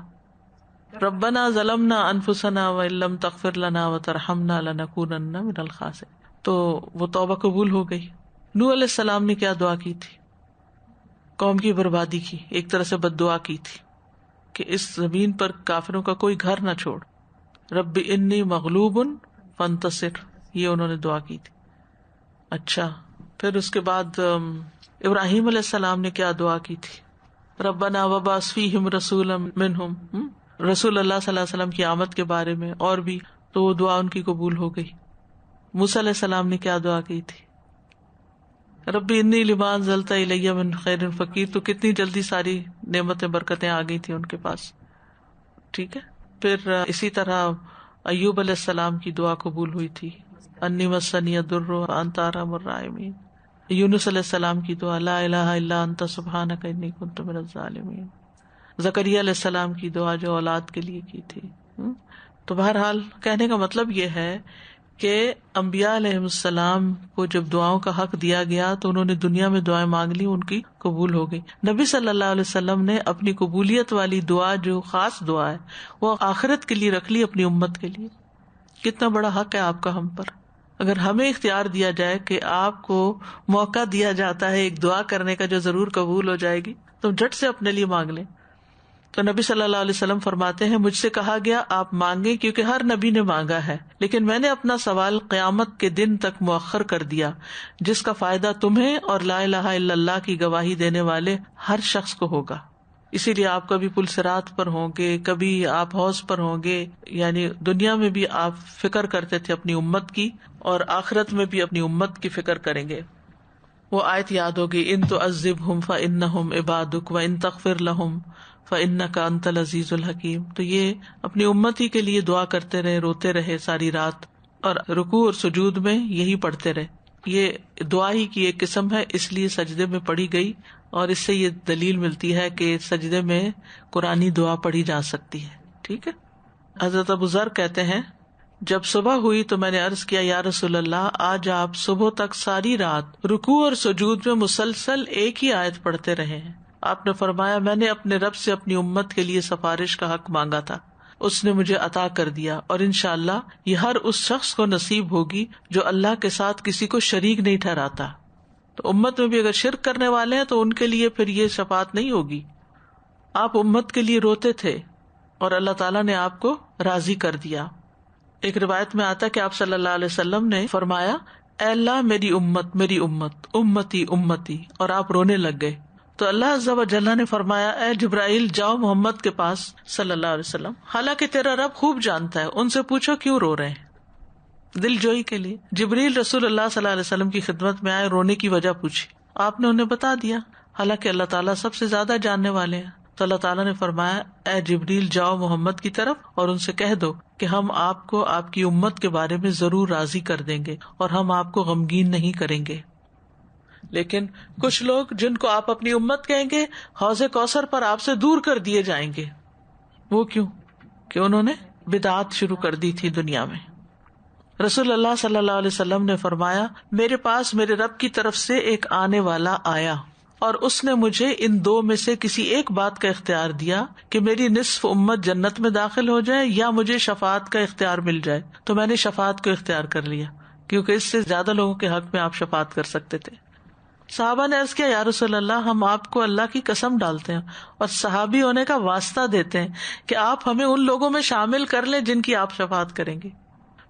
A: ربنا ظلمنا انفسنا وان لم تغفر لنا وترحمنا لنکونن من الخاسرین. تو وہ توبہ قبول ہو گئی. نوح علیہ السلام نے کیا دعا کی تھی؟ قوم کی بربادی کی، ایک طرح سے بد دعا کی تھی کہ اس زمین پر کافروں کا کوئی گھر نہ چھوڑ. رب انی مغلوب فانتصر، یہ انہوں نے دعا کی تھی. اچھا، پھر اس کے بعد ابراہیم علیہ السلام نے کیا دعا کی تھی؟ ربنا وبعث فیہم رسولا منہم، رسول اللہ صلی اللہ علیہ وسلم کی آمد کے بارے میں اور بھی، تو وہ دعا ان کی قبول ہو گئی. موسیٰ علیہ السلام نے کیا دعا کی تھی؟ ربی انی لما انزلت الی من خیر فقیر. تو کتنی جلدی ساری نعمتیں برکتیں آ گئی تھی ان کے پاس. ٹھیک ہے. پھر اسی طرح ایوب علیہ السلام کی دعا قبول ہوئی تھی، انی مسنی الضر وانت ارحم الراحمین. یونس علیہ السلام کی دعا لا الہ الا انت سبحانک انی کنت من الظالمین. زکریا علیہ السلام کی دعا جو اولاد کے لیے کی تھی. تو بہرحال کہنے کا مطلب یہ ہے کہ انبیاء علیہ السلام کو جب دعاؤں کا حق دیا گیا تو انہوں نے دنیا میں دعائیں مانگ لی، ان کی قبول ہو گئی. نبی صلی اللہ علیہ وسلم نے اپنی قبولیت والی دعا جو خاص دعا ہے وہ آخرت کے لیے رکھ لی، اپنی امت کے لیے. کتنا بڑا حق ہے آپ کا ہم پر. اگر ہمیں اختیار دیا جائے کہ آپ کو موقع دیا جاتا ہے ایک دعا کرنے کا جو ضرور قبول ہو جائے گی، تو جھٹ سے اپنے لیے مانگ لیں. تو نبی صلی اللہ علیہ وسلم فرماتے ہیں مجھ سے کہا گیا آپ مانگیں کیونکہ ہر نبی نے مانگا ہے، لیکن میں نے اپنا سوال قیامت کے دن تک مؤخر کر دیا جس کا فائدہ تمہیں اور لا الہ الا اللہ کی گواہی دینے والے ہر شخص کو ہوگا. اسی لیے آپ کبھی پل صراط پر ہوں گے، کبھی آپ حوض پر ہوں گے. یعنی دنیا میں بھی آپ فکر کرتے تھے اپنی امت کی، اور آخرت میں بھی اپنی امت کی فکر کریں گے. وہ آیت یاد ہوگی ان تعذبہم فانہم عبادک وان تغفر لہم فإنک انت العزیز الحکیم. تو یہ اپنی امت ہی کے لیے دعا کرتے رہے، روتے رہے ساری رات، اور رکوع اور سجود میں یہی پڑھتے رہے. یہ دعا ہی کی ایک قسم ہے، اس لیے سجدے میں پڑھی گئی، اور اس سے یہ دلیل ملتی ہے کہ سجدے میں قرآنی دعا پڑھی جا سکتی ہے. ٹھیک ہے. حضرت ابو ذر کہتے ہیں جب صبح ہوئی تو میں نے عرض کیا یا رسول اللہ آج آپ صبح تک ساری رات رکوع اور سجود میں مسلسل ایک ہی آیت پڑھتے رہے ہیں. آپ نے فرمایا میں نے اپنے رب سے اپنی امت کے لیے سفارش کا حق مانگا تھا، اس نے مجھے عطا کر دیا، اور انشاءاللہ یہ ہر اس شخص کو نصیب ہوگی جو اللہ کے ساتھ کسی کو شریک نہیں ٹھہراتا. تو امت میں بھی اگر شرک کرنے والے ہیں تو ان کے لیے پھر یہ شفاعت نہیں ہوگی. آپ امت کے لیے روتے تھے اور اللہ تعالیٰ نے آپ کو راضی کر دیا. ایک روایت میں آتا کہ آپ صلی اللہ علیہ وسلم نے فرمایا اے اللہ میری امت میری امت امتی امتی، اور آپ رونے لگ گئے. تو اللہ عز و جل نے فرمایا اے جبرائیل جاؤ محمد کے پاس صلی اللہ علیہ وسلم، حالانکہ تیرا رب خوب جانتا ہے، ان سے پوچھو کیوں رو رہے ہیں. دل جوئی کے لیے جبریل رسول اللہ صلی اللہ علیہ وسلم کی خدمت میں آئے، رونے کی وجہ پوچھی، آپ نے انہیں بتا دیا، حالانکہ اللہ تعالیٰ سب سے زیادہ جاننے والے ہیں. تو اللہ تعالیٰ نے فرمایا اے جبریل جاؤ محمد کی طرف اور ان سے کہہ دو کہ ہم آپ کو آپ کی امت کے بارے میں ضرور راضی کر دیں گے اور ہم آپ کو غمگین نہیں کریں گے. لیکن کچھ لوگ جن کو آپ اپنی امت کہیں گے حوض کوثر پر آپ سے دور کر دیے جائیں گے. وہ کیوں؟ کہ انہوں نے بدعات شروع کر دی تھی دنیا میں. رسول اللہ صلی اللہ علیہ وسلم نے فرمایا میرے پاس میرے رب کی طرف سے ایک آنے والا آیا اور اس نے مجھے ان دو میں سے کسی ایک بات کا اختیار دیا کہ میری نصف امت جنت میں داخل ہو جائے یا مجھے شفاعت کا اختیار مل جائے. تو میں نے شفاعت کو اختیار کر لیا کیونکہ اس سے زیادہ لوگوں کے حق میں آپ شفاعت کر سکتے تھے. صحابہ نے عرض کیا یا رسول اللہ ہم آپ کو اللہ کی قسم ڈالتے ہیں اور صحابی ہونے کا واسطہ دیتے ہیں کہ آپ ہمیں ان لوگوں میں شامل کر لیں جن کی آپ شفاعت کریں گے.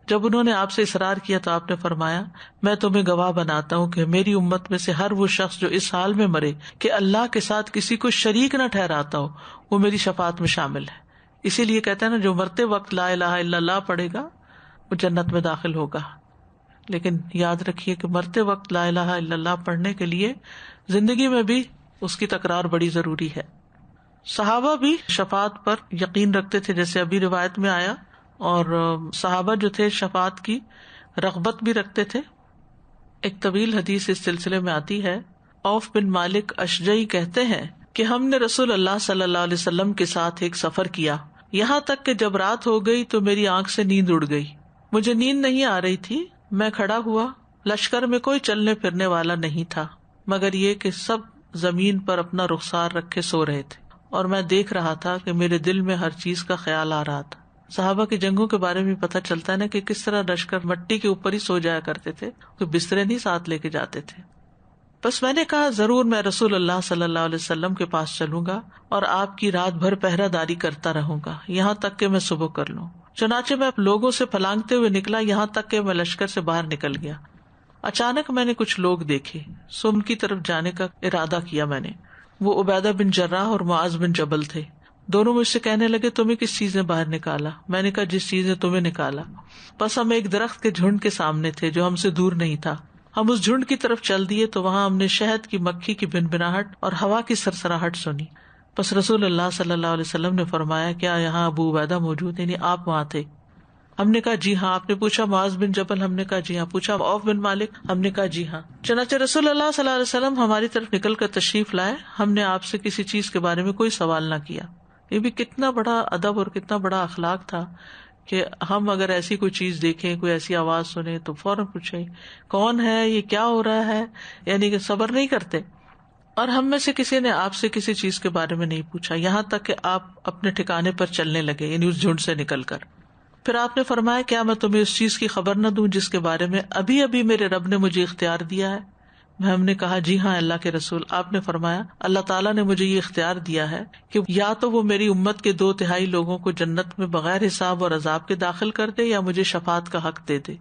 A: جب انہوں نے آپ سے اصرار کیا تو آپ نے فرمایا میں تمہیں گواہ بناتا ہوں کہ میری امت میں سے ہر وہ شخص جو اس حال میں مرے کہ اللہ کے ساتھ کسی کو شریک نہ ٹھہراتا ہو وہ میری شفاعت میں شامل ہے. اسی لیے کہتے ہیں نا جو مرتے وقت لا الہ الا اللہ پڑھے گا وہ جنت میں داخل ہوگا. لیکن یاد رکھیے کہ مرتے وقت لا الہ الا اللہ پڑھنے کے لیے زندگی میں بھی اس کی تکرار بڑی ضروری ہے. صحابہ بھی شفاعت پر یقین رکھتے تھے جیسے ابھی روایت میں آیا، اور صحابہ جو تھے شفاعت کی رغبت بھی رکھتے تھے. ایک طویل حدیث اس سلسلے میں آتی ہے. عوف بن مالک اشجعی کہتے ہیں کہ ہم نے رسول اللہ صلی اللہ علیہ وسلم کے ساتھ ایک سفر کیا، یہاں تک کہ جب رات ہو گئی تو میری آنکھ سے نیند اڑ گئی. مجھے نیند نہیں آ رہی تھی. میں کھڑا ہوا. لشکر میں کوئی چلنے پھرنے والا نہیں تھا مگر یہ کہ سب زمین پر اپنا رخسار رکھے سو رہے تھے، اور میں دیکھ رہا تھا کہ میرے دل میں ہر چیز کا خیال آ رہا تھا. صحابہ کی جنگوں کے بارے میں پتہ چلتا ہے نا کہ کس طرح لشکر مٹی کے اوپر ہی سو جایا کرتے تھے، کوئی بسترے نہیں ساتھ لے کے جاتے تھے. بس میں نے کہا ضرور میں رسول اللہ صلی اللہ علیہ وسلم کے پاس چلوں گا اور آپ کی رات بھر پہرہ داری کرتا رہوں گا یہاں تک کہ میں صبح کر لوں. چنانچہ میں لوگوں سے پھلانگتے ہوئے نکلا یہاں تک کہ میں لشکر سے باہر نکل گیا. اچانک میں نے کچھ لوگ دیکھے، سو ان کی طرف جانے کا ارادہ کیا میں نے. وہ عبیدہ بن جراح اور معاذ بن جبل تھے. دونوں مجھ سے کہنے لگے تمہیں کس چیز نے باہر نکالا؟ میں نے کہا جس چیز نے تمہیں نکالا. بس ہم ایک درخت کے جھنڈ کے سامنے تھے جو ہم سے دور نہیں تھا. ہم اس جھنڈ کی طرف چل دیے تو وہاں ہم نے شہد کی مکھی کی بنبناہٹ اور ہوا کی سرسراہٹ سنی. بس رسول اللہ صلی اللہ علیہ وسلم نے فرمایا کیا یہاں ابو عبیدہ موجود؟ یعنی آپ وہاں تھے؟ ہم نے کہا جی ہاں. آپ نے پوچھا معاذ بن جبل؟ ہم نے کہا جی ہاں. پوچھا عوف بن مالک؟ ہم نے کہا جی ہاں. چنانچہ رسول اللہ صلی اللہ علیہ وسلم ہماری طرف نکل کر تشریف لائے. ہم نے آپ سے کسی چیز کے بارے میں کوئی سوال نہ کیا. یہ بھی کتنا بڑا ادب اور کتنا بڑا اخلاق تھا کہ ہم اگر ایسی کوئی چیز دیکھیں، کوئی ایسی آواز سنیں تو فوراً پوچھیں کون ہے، یہ کیا ہو رہا ہے، یعنی کہ صبر نہیں کرتے. اور ہم میں سے کسی نے آپ سے کسی چیز کے بارے میں نہیں پوچھا یہاں تک کہ آپ اپنے ٹھکانے پر چلنے لگے، یعنی اس جھنڈ سے نکل کر. پھر آپ نے فرمایا کیا میں تمہیں اس چیز کی خبر نہ دوں جس کے بارے میں ابھی ابھی میرے رب نے مجھے اختیار دیا ہے؟ ہم نے کہا جی ہاں اللہ کے رسول. آپ نے فرمایا اللہ تعالیٰ نے مجھے یہ اختیار دیا ہے کہ یا تو وہ میری امت کے 2/3 لوگوں کو جنت میں بغیر حساب اور عذاب کے داخل کر دے یا مجھے شفاعت کا حق دے دے.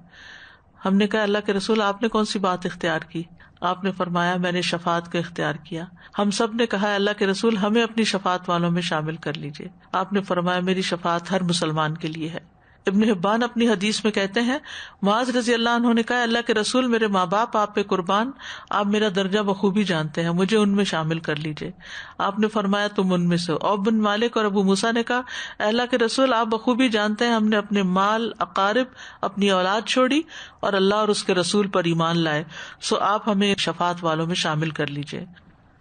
A: ہم نے کہا اللہ کے رسول آپ نے کون سی بات اختیار کی؟ آپ نے فرمایا میں نے شفاعت کا اختیار کیا. ہم سب نے کہا اللہ کے رسول ہمیں اپنی شفاعت والوں میں شامل کر لیجیے. آپ نے فرمایا میری شفاعت ہر مسلمان کے لیے ہے. ابن حبان اپنی حدیث میں کہتے ہیں معاذ رضی اللہ عنہ نے کہا اللہ کے رسول میرے ماں باپ آپ پہ قربان، آپ میرا درجہ بخوبی جانتے ہیں، مجھے ان میں شامل کر لیجیے. آپ نے فرمایا تم ان میں سے ہو. عوف بن مالک اور ابو موسیٰ نے کہا اللہ کے رسول آپ بخوبی جانتے ہیں ہم نے اپنے مال، اقارب، اپنی اولاد چھوڑی اور اللہ اور اس کے رسول پر ایمان لائے، سو آپ ہمیں شفاعت والوں میں شامل کر لیجیے.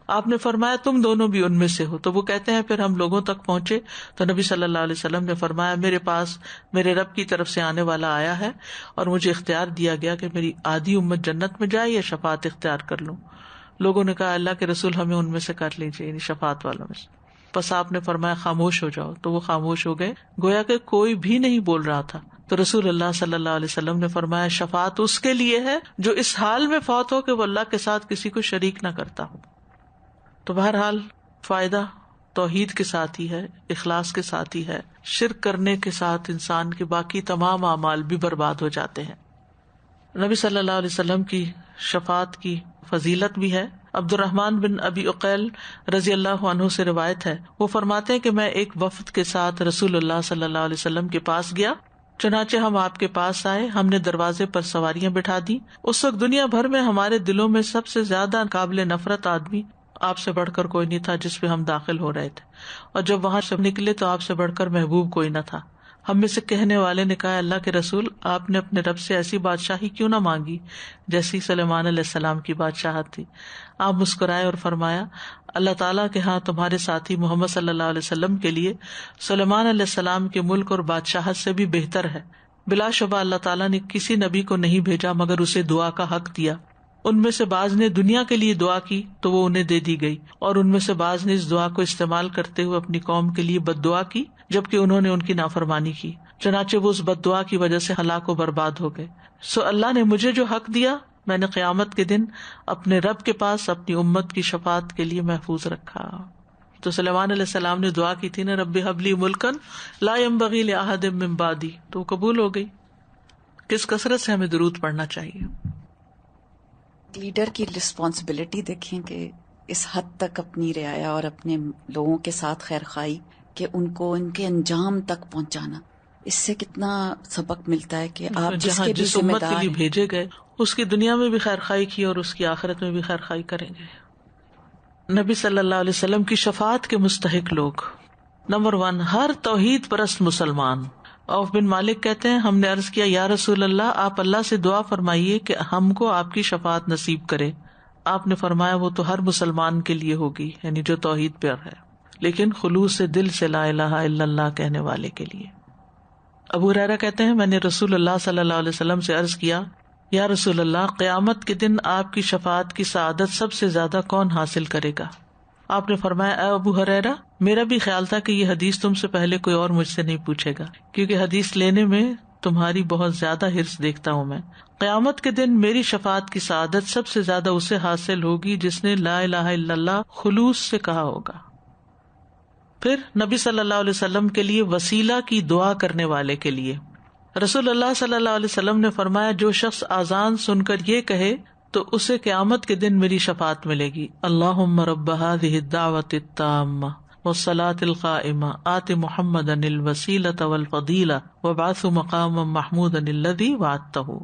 A: آپ نے فرمایا تم دونوں بھی ان میں سے ہو. تو وہ کہتے ہیں پھر ہم لوگوں تک پہنچے تو نبی صلی اللہ علیہ وسلم نے فرمایا میرے پاس میرے رب کی طرف سے آنے والا آیا ہے اور مجھے اختیار دیا گیا کہ میری آدھی امت جنت میں جائے یا شفاعت اختیار کر لوں. لوگوں نے کہا اللہ کے رسول ہمیں ان میں سے کر لیجیے، یعنی شفاعت والوں میں سے. بس آپ نے فرمایا خاموش ہو جاؤ، تو وہ خاموش ہو گئے، گویا کہ کوئی بھی نہیں بول رہا تھا. تو رسول اللہ صلی اللہ علیہ وسلم نے فرمایا شفاعت اس کے لیے ہے جو اس حال میں فوت ہو کہ وہ اللہ کے ساتھ کسی کو شریک نہ کرتا ہو. تو بہرحال فائدہ توحید کے ساتھ ہی ہے، اخلاص کے ساتھ ہی ہے. شرک کرنے کے ساتھ انسان کے باقی تمام اعمال بھی برباد ہو جاتے ہیں. نبی صلی اللہ علیہ وسلم کی شفاعت کی فضیلت بھی ہے. عبد الرحمن بن ابی عقیل رضی اللہ عنہ سے روایت ہے، وہ فرماتے ہیں کہ میں ایک وفد کے ساتھ رسول اللہ صلی اللہ علیہ وسلم کے پاس گیا. چنانچہ ہم آپ کے پاس آئے، ہم نے دروازے پر سواریاں بٹھا دی. اس وقت دنیا بھر میں ہمارے دلوں میں سب سے زیادہ قابل نفرت آدمی آپ سے بڑھ کر کوئی نہیں تھا جس پہ ہم داخل ہو رہے تھے، اور جب وہاں سے نکلے تو آپ سے بڑھ کر محبوب کوئی نہ تھا. ہم میں سے کہنے والے نے کہا اللہ کے رسول آپ نے اپنے رب سے ایسی بادشاہی کیوں نہ مانگی جیسی سلیمان علیہ السلام کی بادشاہت تھی. آپ مسکرائے اور فرمایا اللہ تعالیٰ کے ہاں تمہارے ساتھی محمد صلی اللہ علیہ وسلم کے لیے سلیمان علیہ السلام کے ملک اور بادشاہت سے بھی بہتر ہے. بلا شبہ اللہ تعالیٰ نے کسی نبی کو نہیں بھیجا مگر اسے دعا کا حق دیا. ان میں سے بعض نے دنیا کے لیے دعا کی تو وہ انہیں دے دی گئی، اور ان میں سے بعض نے اس دعا کو استعمال کرتے ہوئے اپنی قوم کے لیے بد دعا کی جبکہ انہوں نے ان کی نافرمانی کی. چنانچہ وہ اس بد دعا کی وجہ سے ہلاک و برباد ہو گئے. سو اللہ نے مجھے جو حق دیا میں نے قیامت کے دن اپنے رب کے پاس اپنی امت کی شفاعت کے لیے محفوظ رکھا. تو سلیمان علیہ السلام نے دعا کی تھی نا رب ہب لی ملکا لا ينبغی لأحد من بعدی، تو قبول ہو گئی. کس کثرت سے ہمیں درود پڑھنا چاہیے.
C: لیڈر کی رسپانسبلٹی دیکھیں کہ اس حد تک اپنی رعایا اور اپنے لوگوں کے ساتھ خیر خواہی کہ ان کو ان کے انجام تک پہنچانا. اس سے کتنا سبق ملتا ہے کہ آپ جس کے بھی
A: جس
C: ذمہ
A: امت کے
C: دار
A: لیے
C: ہیں،
A: بھیجے گئے اس کی دنیا میں بھی خیر خواہی کی اور اس کی آخرت میں بھی خیر خواہی کریں گے. نبی صلی اللہ علیہ وسلم کی شفاعت کے مستحق لوگ. نمبر 1، ہر توحید پرست مسلمان. عوف بن مالک کہتے ہیں ہم نے عرض کیا یا رسول اللہ، آپ اللہ سے دعا فرمائیے کہ ہم کو آپ کی شفاعت نصیب کرے. آپ نے فرمایا وہ تو ہر مسلمان کے لیے ہوگی، یعنی جو توحید پر ہے، لیکن خلوص دل سے لا الہ الا اللہ کہنے والے کے لیے. ابو ہریرہ کہتے ہیں میں نے رسول اللہ صلی اللہ علیہ وسلم سے عرض کیا یا رسول اللہ، قیامت کے دن آپ کی شفاعت کی سعادت سب سے زیادہ کون حاصل کرے گا؟ آپ نے فرمایا اے ابو ہریرہ، میرا بھی خیال تھا کہ یہ حدیث تم سے پہلے کوئی اور مجھ سے نہیں پوچھے گا، کیونکہ حدیث لینے میں تمہاری بہت زیادہ حرص دیکھتا ہوں میں. قیامت کے دن میری شفاعت کی سعادت سب سے زیادہ اسے حاصل ہوگی جس نے لا الہ الا اللہ خلوص سے کہا ہوگا. پھر نبی صلی اللہ علیہ وسلم کے لیے وسیلہ کی دعا کرنے والے کے لیے رسول اللہ صلی اللہ علیہ وسلم نے فرمایا جو شخص اذان سن کر یہ کہے تو اسے قیامت کے دن میری شفاعت ملے گی. اللہم رب هذه الدعوة التامة والصلاة القائمة آت محمدا الوسیلة والفضیلة وابعثه مقاما محمودا الذی وعدته.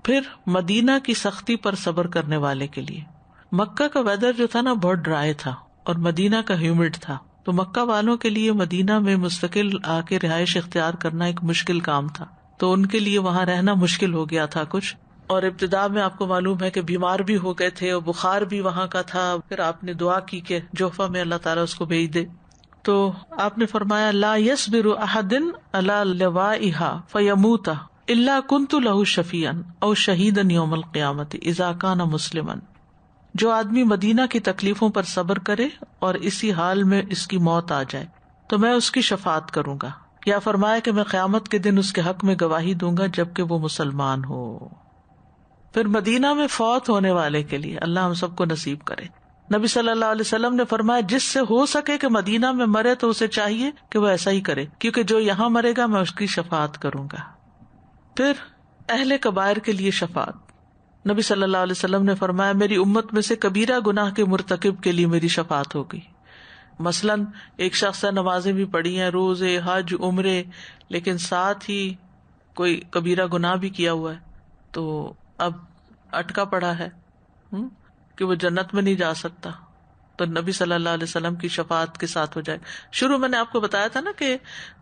A: پھر مدینہ کی سختی پر صبر کرنے والے کے لیے. مکہ کا ویدر جو تھا نا بہت ڈرائی تھا اور مدینہ کا ہیومڈ تھا، تو مکہ والوں کے لیے مدینہ میں مستقل آ کے رہائش اختیار کرنا ایک مشکل کام تھا، تو ان کے لیے وہاں رہنا مشکل ہو گیا تھا کچھ. اور ابتدا میں آپ کو معلوم ہے کہ بیمار بھی ہو گئے تھے اور بخار بھی وہاں کا تھا. پھر آپ نے دعا کی کہ جوفہ میں اللہ تعالیٰ اس کو بھیج دے. تو آپ نے فرمایا لا يصبر احد على لوائها فيموت الا كنت له شفيعا او شهيدا يوم القيامة اذا كان مسلما. جو آدمی مدینہ کی تکلیفوں پر صبر کرے اور اسی حال میں اس کی موت آ جائے تو میں اس کی شفاعت کروں گا، یا فرمایا کہ میں قیامت کے دن اس کے حق میں گواہی دوں گا جبکہ وہ مسلمان ہو. پھر مدینہ میں فوت ہونے والے کے لیے اللہ ہم سب کو نصیب کرے. نبی صلی اللہ علیہ وسلم نے فرمایا جس سے ہو سکے کہ مدینہ میں مرے تو اسے چاہیے کہ وہ ایسا ہی کرے، کیونکہ جو یہاں مرے گا میں اس کی شفاعت کروں گا. پھر اہل کبائر کے لیے شفاعت. نبی صلی اللہ علیہ وسلم نے فرمایا میری امت میں سے کبیرہ گناہ کے مرتکب کے لیے میری شفاعت ہوگی. مثلاً ایک شخص نمازیں بھی پڑھی ہیں، روزے، حج، عمرے، لیکن ساتھ ہی کوئی کبیرہ گناہ بھی کیا ہوا ہے، تو اب اٹکا پڑا ہے کہ وہ جنت میں نہیں جا سکتا، تو نبی صلی اللہ علیہ وسلم کی شفاعت کے ساتھ ہو جائے. شروع میں نے آپ کو بتایا تھا نا کہ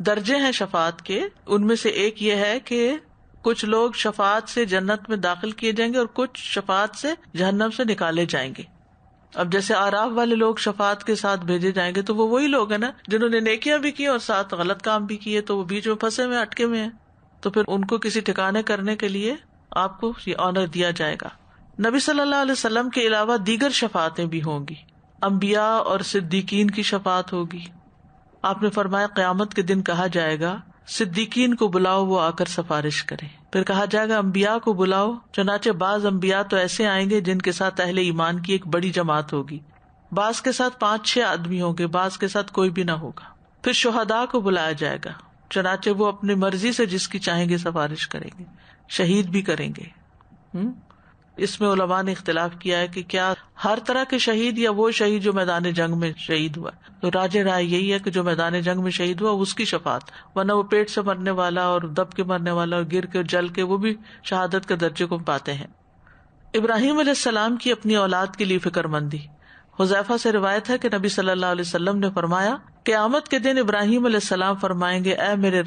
A: درجے ہیں شفاعت کے، ان میں سے ایک یہ ہے کہ کچھ لوگ شفاعت سے جنت میں داخل کیے جائیں گے اور کچھ شفاعت سے جہنم سے نکالے جائیں گے. اب جیسے آراف والے لوگ شفاعت کے ساتھ بھیجے جائیں گے تو وہ وہی لوگ ہیں نا جنہوں نے نیکیاں بھی کی اور ساتھ غلط کام بھی کیے، تو وہ بیچ میں پھنسے ہوئے اٹکے میں ہیں، تو پھر ان کو کسی ٹھکانے کرنے کے لیے آپ کو یہ آنر دیا جائے گا. نبی صلی اللہ علیہ وسلم کے علاوہ دیگر شفاعتیں بھی ہوں گی. انبیاء اور صدیقین کی شفاعت ہوگی. آپ نے فرمایا قیامت کے دن کہا جائے گا صدیقین کو بلاؤ وہ آ کر سفارش کریں. پھر کہا جائے گا انبیاء کو بلاؤ، چنانچہ بعض انبیاء تو ایسے آئیں گے جن کے ساتھ اہل ایمان کی ایک بڑی جماعت ہوگی، بعض کے ساتھ 5-6 آدمی ہوں گے، بعض کے ساتھ کوئی بھی نہ ہوگا. پھر شہداء کو بلایا جائے گا، چنانچہ وہ اپنی مرضی سے جس کی چاہیں گے سفارش کریں گے. شہید بھی کریں گے. اس میں علماء نے اختلاف کیا ہے کہ کیا ہر طرح کے شہید یا وہ شہید جو میدان جنگ میں شہید ہوا، تو راجح رائے یہی ہے کہ جو میدان جنگ میں شہید ہوا اس کی شفاعت، ورنہ وہ پیٹ سے مرنے والا اور دب کے مرنے والا اور گر کے جل کے وہ بھی شہادت کے درجے کو پاتے ہیں. ابراہیم علیہ السلام کی اپنی اولاد کے لیے فکر مندی. حذیفہ سے روایت ہے کہ نبی صلی اللہ علیہ وسلم نے فرمایا قیامت کے دن ابراہیم علیہ السلام فرمائیں گے اے میرے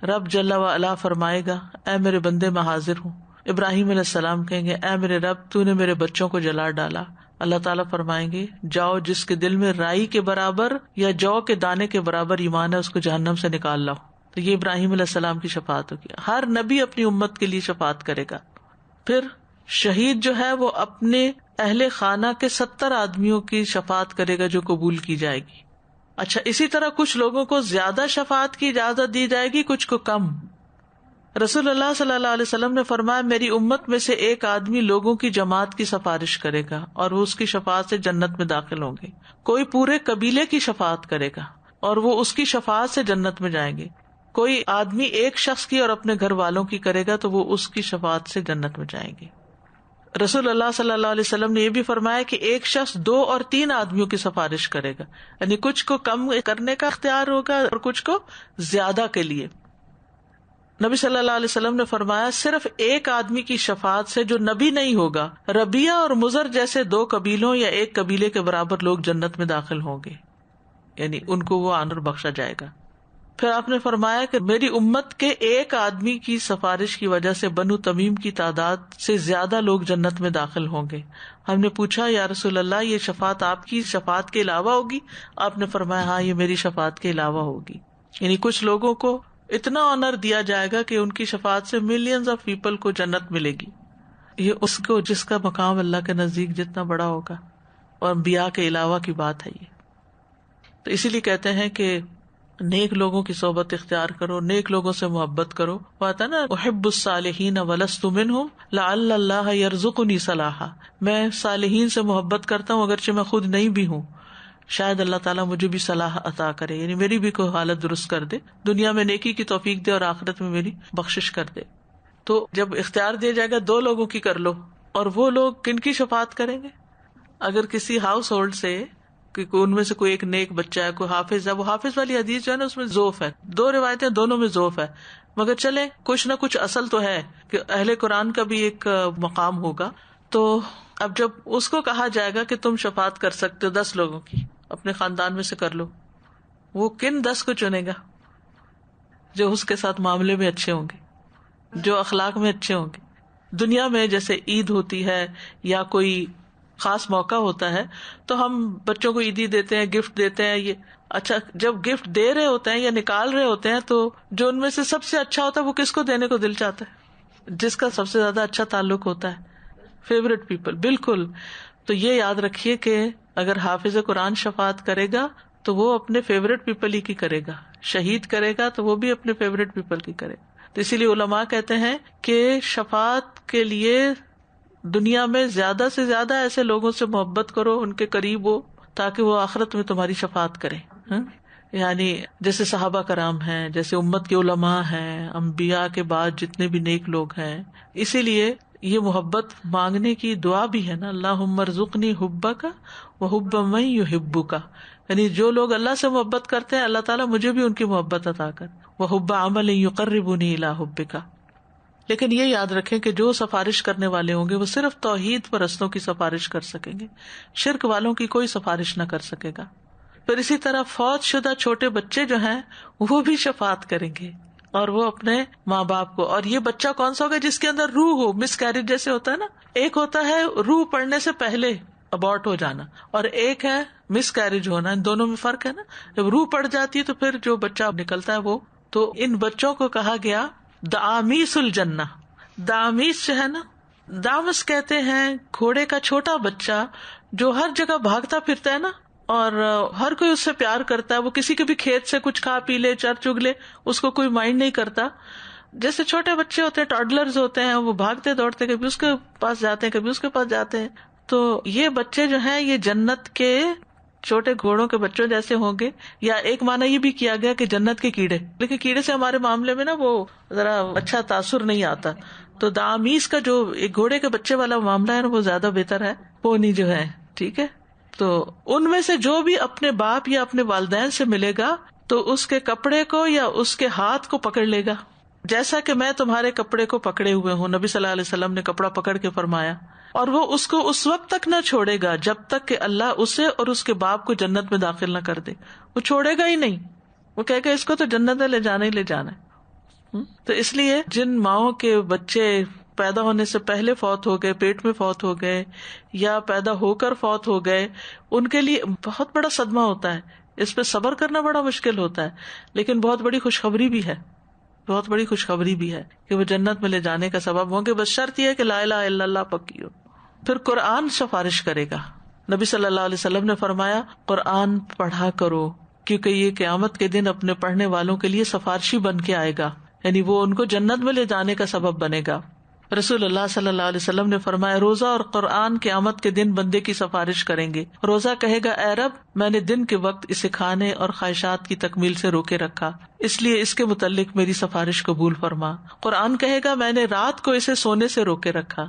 A: رب جل و علا فرمائے گا اے میرے بندے میں حاضر ہوں. ابراہیم علیہ السلام کہیں گے اے میرے رب تو نے میرے بچوں کو جلا ڈالا. اللہ تعالیٰ فرمائیں گے جاؤ جس کے دل میں رائی کے برابر یا جو کے دانے کے برابر ایمان ہے اس کو جہنم سے نکال لاؤ. تو یہ ابراہیم علیہ السلام کی شفاعت ہوگی. ہر نبی اپنی امت کے لیے شفاعت کرے گا. پھر شہید جو ہے وہ اپنے اہل خانہ کے 70 آدمیوں کی شفاعت کرے گا جو قبول کی جائے گی. اچھا، اسی طرح کچھ لوگوں کو زیادہ شفاعت کی اجازت دی جائے گی، کچھ کو کم. رسول اللہ صلی اللہ علیہ وسلم نے فرمایا میری امت میں سے ایک آدمی لوگوں کی جماعت کی سفارش کرے گا اور وہ اس کی شفاعت سے جنت میں داخل ہوں گے. کوئی پورے قبیلے کی شفاعت کرے گا اور وہ اس کی شفاعت سے جنت میں جائیں گے. کوئی آدمی ایک شخص کی اور اپنے گھر والوں کی کرے گا تو وہ اس کی شفاعت سے جنت میں جائیں گے. رسول اللہ صلی اللہ علیہ وسلم نے یہ بھی فرمایا کہ ایک شخص 2 اور 3 آدمیوں کی سفارش کرے گا، یعنی کچھ کو کم کرنے کا اختیار ہوگا اور کچھ کو زیادہ کے لیے. نبی صلی اللہ علیہ وسلم نے فرمایا صرف ایک آدمی کی شفاعت سے جو نبی نہیں ہوگا، ربیہ اور مضر جیسے 2 قبیلوں یا ایک قبیلے کے برابر لوگ جنت میں داخل ہوں گے، یعنی ان کو وہ آنر بخشا جائے گا۔ پھر آپ نے فرمایا کہ میری امت کے ایک آدمی کی سفارش کی وجہ سے بنو تمیم کی تعداد سے زیادہ لوگ جنت میں داخل ہوں گے۔ ہم نے پوچھا یا رسول اللہ یہ شفاعت آپ کی شفاعت کے علاوہ ہوگی؟ آپ نے فرمایا ہاں یہ میری شفاعت کے علاوہ ہوگی، یعنی کچھ لوگوں کو اتنا آنر دیا جائے گا کہ ان کی شفاعت سے ملینز آف پیپل کو جنت ملے گی۔ یہ اس کو جس کا مقام اللہ کے نزدیک جتنا بڑا ہوگا، اور انبیاء کے علاوہ کی بات ہے یہ۔ تو اسی لیے کہتے ہیں کہ نیک لوگوں کی صحبت اختیار کرو، نیک لوگوں سے محبت کرو۔ بات ہے نا احب الصالحین ولست منہم لعل اللہ یرزقنی صلاحا، میں صالحین سے محبت کرتا ہوں اگرچہ میں خود نہیں بھی ہوں، شاید اللہ تعالیٰ مجھے بھی صلاح عطا کرے، یعنی میری بھی کوئی حالت درست کر دے، دنیا میں نیکی کی توفیق دے اور آخرت میں میری بخشش کر دے۔ تو جب اختیار دیا جائے گا 2 لوگوں کی کر لو، اور وہ لوگ کن کی شفاعت کریں گے؟ اگر کسی ہاؤس ہولڈ سے ان میں سے کوئی ایک نیک بچہ ہے، کوئی حافظ ہے، وہ حافظ والی حدیث جو ہے نا اس میں ضعف ہے، 2 روایتیں دونوں میں ضعف ہے، مگر چلے کچھ نہ کچھ اصل تو ہے کہ اہل قرآن کا بھی ایک مقام ہوگا۔ تو اب جب اس کو کہا جائے گا کہ تم شفاعت کر سکتے ہو 10 لوگوں کی، اپنے خاندان میں سے کر لو، وہ کن 10 کو چنے گا؟ جو اس کے ساتھ معاملے میں اچھے ہوں گے، جو اخلاق میں اچھے ہوں گے۔ دنیا میں جیسے عید ہوتی ہے یا کوئی خاص موقع ہوتا ہے تو ہم بچوں کو عیدی دیتے ہیں، گفٹ دیتے ہیں، یہ اچھا جب گفٹ دے رہے ہوتے ہیں یا نکال رہے ہوتے ہیں تو جو ان میں سے سب سے اچھا ہوتا ہے وہ کس کو دینے کو دل چاہتا ہے؟ جس کا سب سے زیادہ اچھا تعلق ہوتا ہے، فیوریٹ پیپل۔ بالکل، تو یہ یاد رکھیے کہ اگر حافظ قرآن شفاعت کرے گا تو وہ اپنے فیوریٹ پیپل ہی کی کرے گا، شہید کرے گا تو وہ بھی اپنے فیوریٹ پیپل کی کرے گا۔ تو اسی لیے علماء کہتے ہیں کہ شفاعت کے لیے دنیا میں زیادہ سے زیادہ ایسے لوگوں سے محبت کرو، ان کے قریب ہو، تاکہ وہ آخرت میں تمہاری شفاعت کریں۔ یعنی جیسے صحابہ کرام ہیں، جیسے امت کے علماء ہیں، انبیاء کے بعد جتنے بھی نیک لوگ ہیں۔ اسی لیے یہ محبت مانگنے کی دعا بھی ہے نا، اللہم ارزقنی حبک وحب من یحبک، یعنی جو لوگ اللہ سے محبت کرتے ہیں اللہ تعالیٰ مجھے بھی ان کی محبت عطا کر، وحب عمل یقربنی الی حبک۔ لیکن یہ یاد رکھیں کہ جو سفارش کرنے والے ہوں گے وہ صرف توحید پرستوں کی سفارش کر سکیں گے، شرک والوں کی کوئی سفارش نہ کر سکے گا۔ پھر اسی طرح فوت شدہ چھوٹے بچے جو ہیں وہ بھی شفاعت کریں گے، اور وہ اپنے ماں باپ کو۔ اور یہ بچہ کون سا ہوگا؟ جس کے اندر روح ہو، مس کیریج جیسے ہوتا ہے نا، ایک ہوتا ہے روح پڑنے سے پہلے ابارٹ ہو جانا، اور ایک ہے مس کیریج ہونا، ان دونوں میں فرق ہے نا۔ جب روح پڑ جاتی ہے تو پھر جو بچہ نکلتا ہے وہ، تو ان بچوں کو کہا گیا دعامیس الجنہ۔ دعامیس جو ہے نا، دامس کہتے ہیں گھوڑے کا چھوٹا بچہ جو ہر جگہ بھاگتا پھرتا ہے نا، اور ہر کوئی اس سے پیار کرتا ہے، وہ کسی کے بھی کھیت سے کچھ کھا پی لے، چر چگ لے، اس کو کوئی مائنڈ نہیں کرتا۔ جیسے چھوٹے بچے ہوتے ہیں، ٹاڈلرز ہوتے ہیں، وہ بھاگتے دوڑتے کبھی اس کے پاس جاتے ہیں، کبھی اس کے پاس جاتے ہیں۔ تو یہ بچے جو ہیں یہ جنت کے چھوٹے گھوڑوں کے بچوں جیسے ہوں گے، یا ایک معنی یہ بھی کیا گیا کہ جنت کے کیڑے، لیکن کیڑے سے ہمارے معاملے میں نا وہ ذرا اچھا تاثر نہیں آتا، تو دعامیس کا جو ایک گھوڑے کے بچے والا معاملہ ہے نا وہ زیادہ بہتر ہے، پونی جو ہے، ٹھیک ہے۔ تو ان میں سے جو بھی اپنے باپ یا اپنے والدین سے ملے گا تو اس کے کپڑے کو یا اس کے ہاتھ کو پکڑ لے گا، جیسا کہ میں تمہارے کپڑے کو پکڑے ہوئے ہوں، نبی صلی اللہ علیہ وسلم نے کپڑا پکڑ کے فرمایا، اور وہ اس کو اس وقت تک نہ چھوڑے گا جب تک کہ اللہ اسے اور اس کے باپ کو جنت میں داخل نہ کر دے، وہ چھوڑے گا ہی نہیں، وہ کہے گا اس کو تو جنت میں لے جانا ہی لے جانا ہے۔ تو اس لیے جن ماؤں کے بچے پیدا ہونے سے پہلے فوت ہو گئے، پیٹ میں فوت ہو گئے یا پیدا ہو کر فوت ہو گئے، ان کے لیے بہت بڑا صدمہ ہوتا ہے، اس پہ صبر کرنا بڑا مشکل ہوتا ہے، لیکن بہت بڑی خوشخبری بھی ہے، بہت بڑی خوشخبری بھی ہے کہ وہ جنت میں لے جانے کا سبب ہوں گے، بس شرط یہ ہے کہ لا الہ الا اللہ پکی ہو۔ پھر قرآن سفارش کرے گا، نبی صلی اللہ علیہ وسلم نے فرمایا قرآن پڑھا کرو، کیونکہ یہ قیامت کے دن اپنے پڑھنے والوں کے لیے سفارشی بن کے آئے گا، یعنی وہ ان کو جنت میں لے جانے کا سبب بنے گا۔ رسول اللہ صلی اللہ علیہ وسلم نے فرمایا روزہ اور قرآن قیامت کے دن بندے کی سفارش کریں گے۔ روزہ کہے گا اے رب میں نے دن کے وقت اسے کھانے اور خواہشات کی تکمیل سے روکے رکھا، اس لیے اس کے متعلق میری سفارش قبول فرما۔ قرآن کہے گا میں نے رات کو اسے سونے سے روکے رکھا،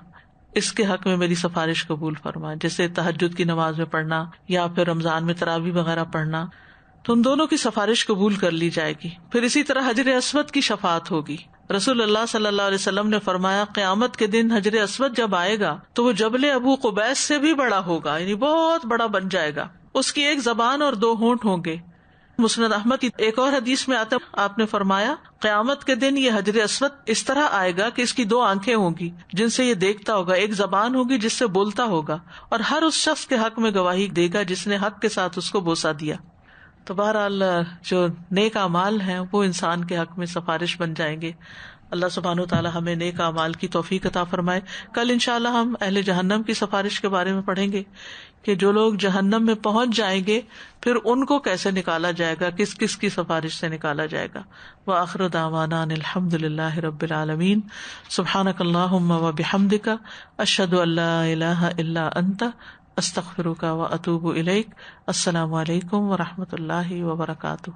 A: اس کے حق میں میری سفارش قبول فرما، جیسے تہجد کی نماز میں پڑھنا یا پھر رمضان میں تراویح وغیرہ پڑھنا، تو ان دونوں کی سفارش قبول کر لی جائے گی۔ پھر اسی طرح حجر اسود کی شفاعت ہوگی، رسول اللہ صلی اللہ علیہ وسلم نے فرمایا قیامت کے دن حجر اسود جب آئے گا تو وہ جبل ابو قبیس سے بھی بڑا ہوگا، یعنی بہت بڑا بن جائے گا. اس کی ایک زبان اور 2 ہونٹ ہوں گے. مسند احمد کی ایک اور حدیث میں آتا آپ نے فرمایا قیامت کے دن یہ حجر اسود اس طرح آئے گا کہ اس کی 2 آنکھیں ہوں گی جن سے یہ دیکھتا ہوگا، ایک زبان ہوگی جس سے بولتا ہوگا، اور ہر اس شخص کے حق میں گواہی دے گا جس نے حق کے ساتھ اس کو بوسہ دیا. تو بہرحال جو نیک اعمال ہیں وہ انسان کے حق میں سفارش بن جائیں گے. اللہ سبحانہ وتعالی ہمیں نیک اعمال کی توفیق عطا فرمائے. کل انشاءاللہ ہم اہل جہنم کی سفارش کے بارے میں پڑھیں گے کہ جو لوگ جہنم میں پہنچ جائیں گے پھر ان کو کیسے نکالا جائے گا، کس کس کی سفارش سے نکالا جائے گا. وآخر دعوانا ان الحمد للہ رب العالمین. سبحانک اللہم وبحمدک اشہد ان لا الہ الا انت استغفرک واتوب الیک. السلام علیکم ورحمۃ اللہ وبرکاتہ.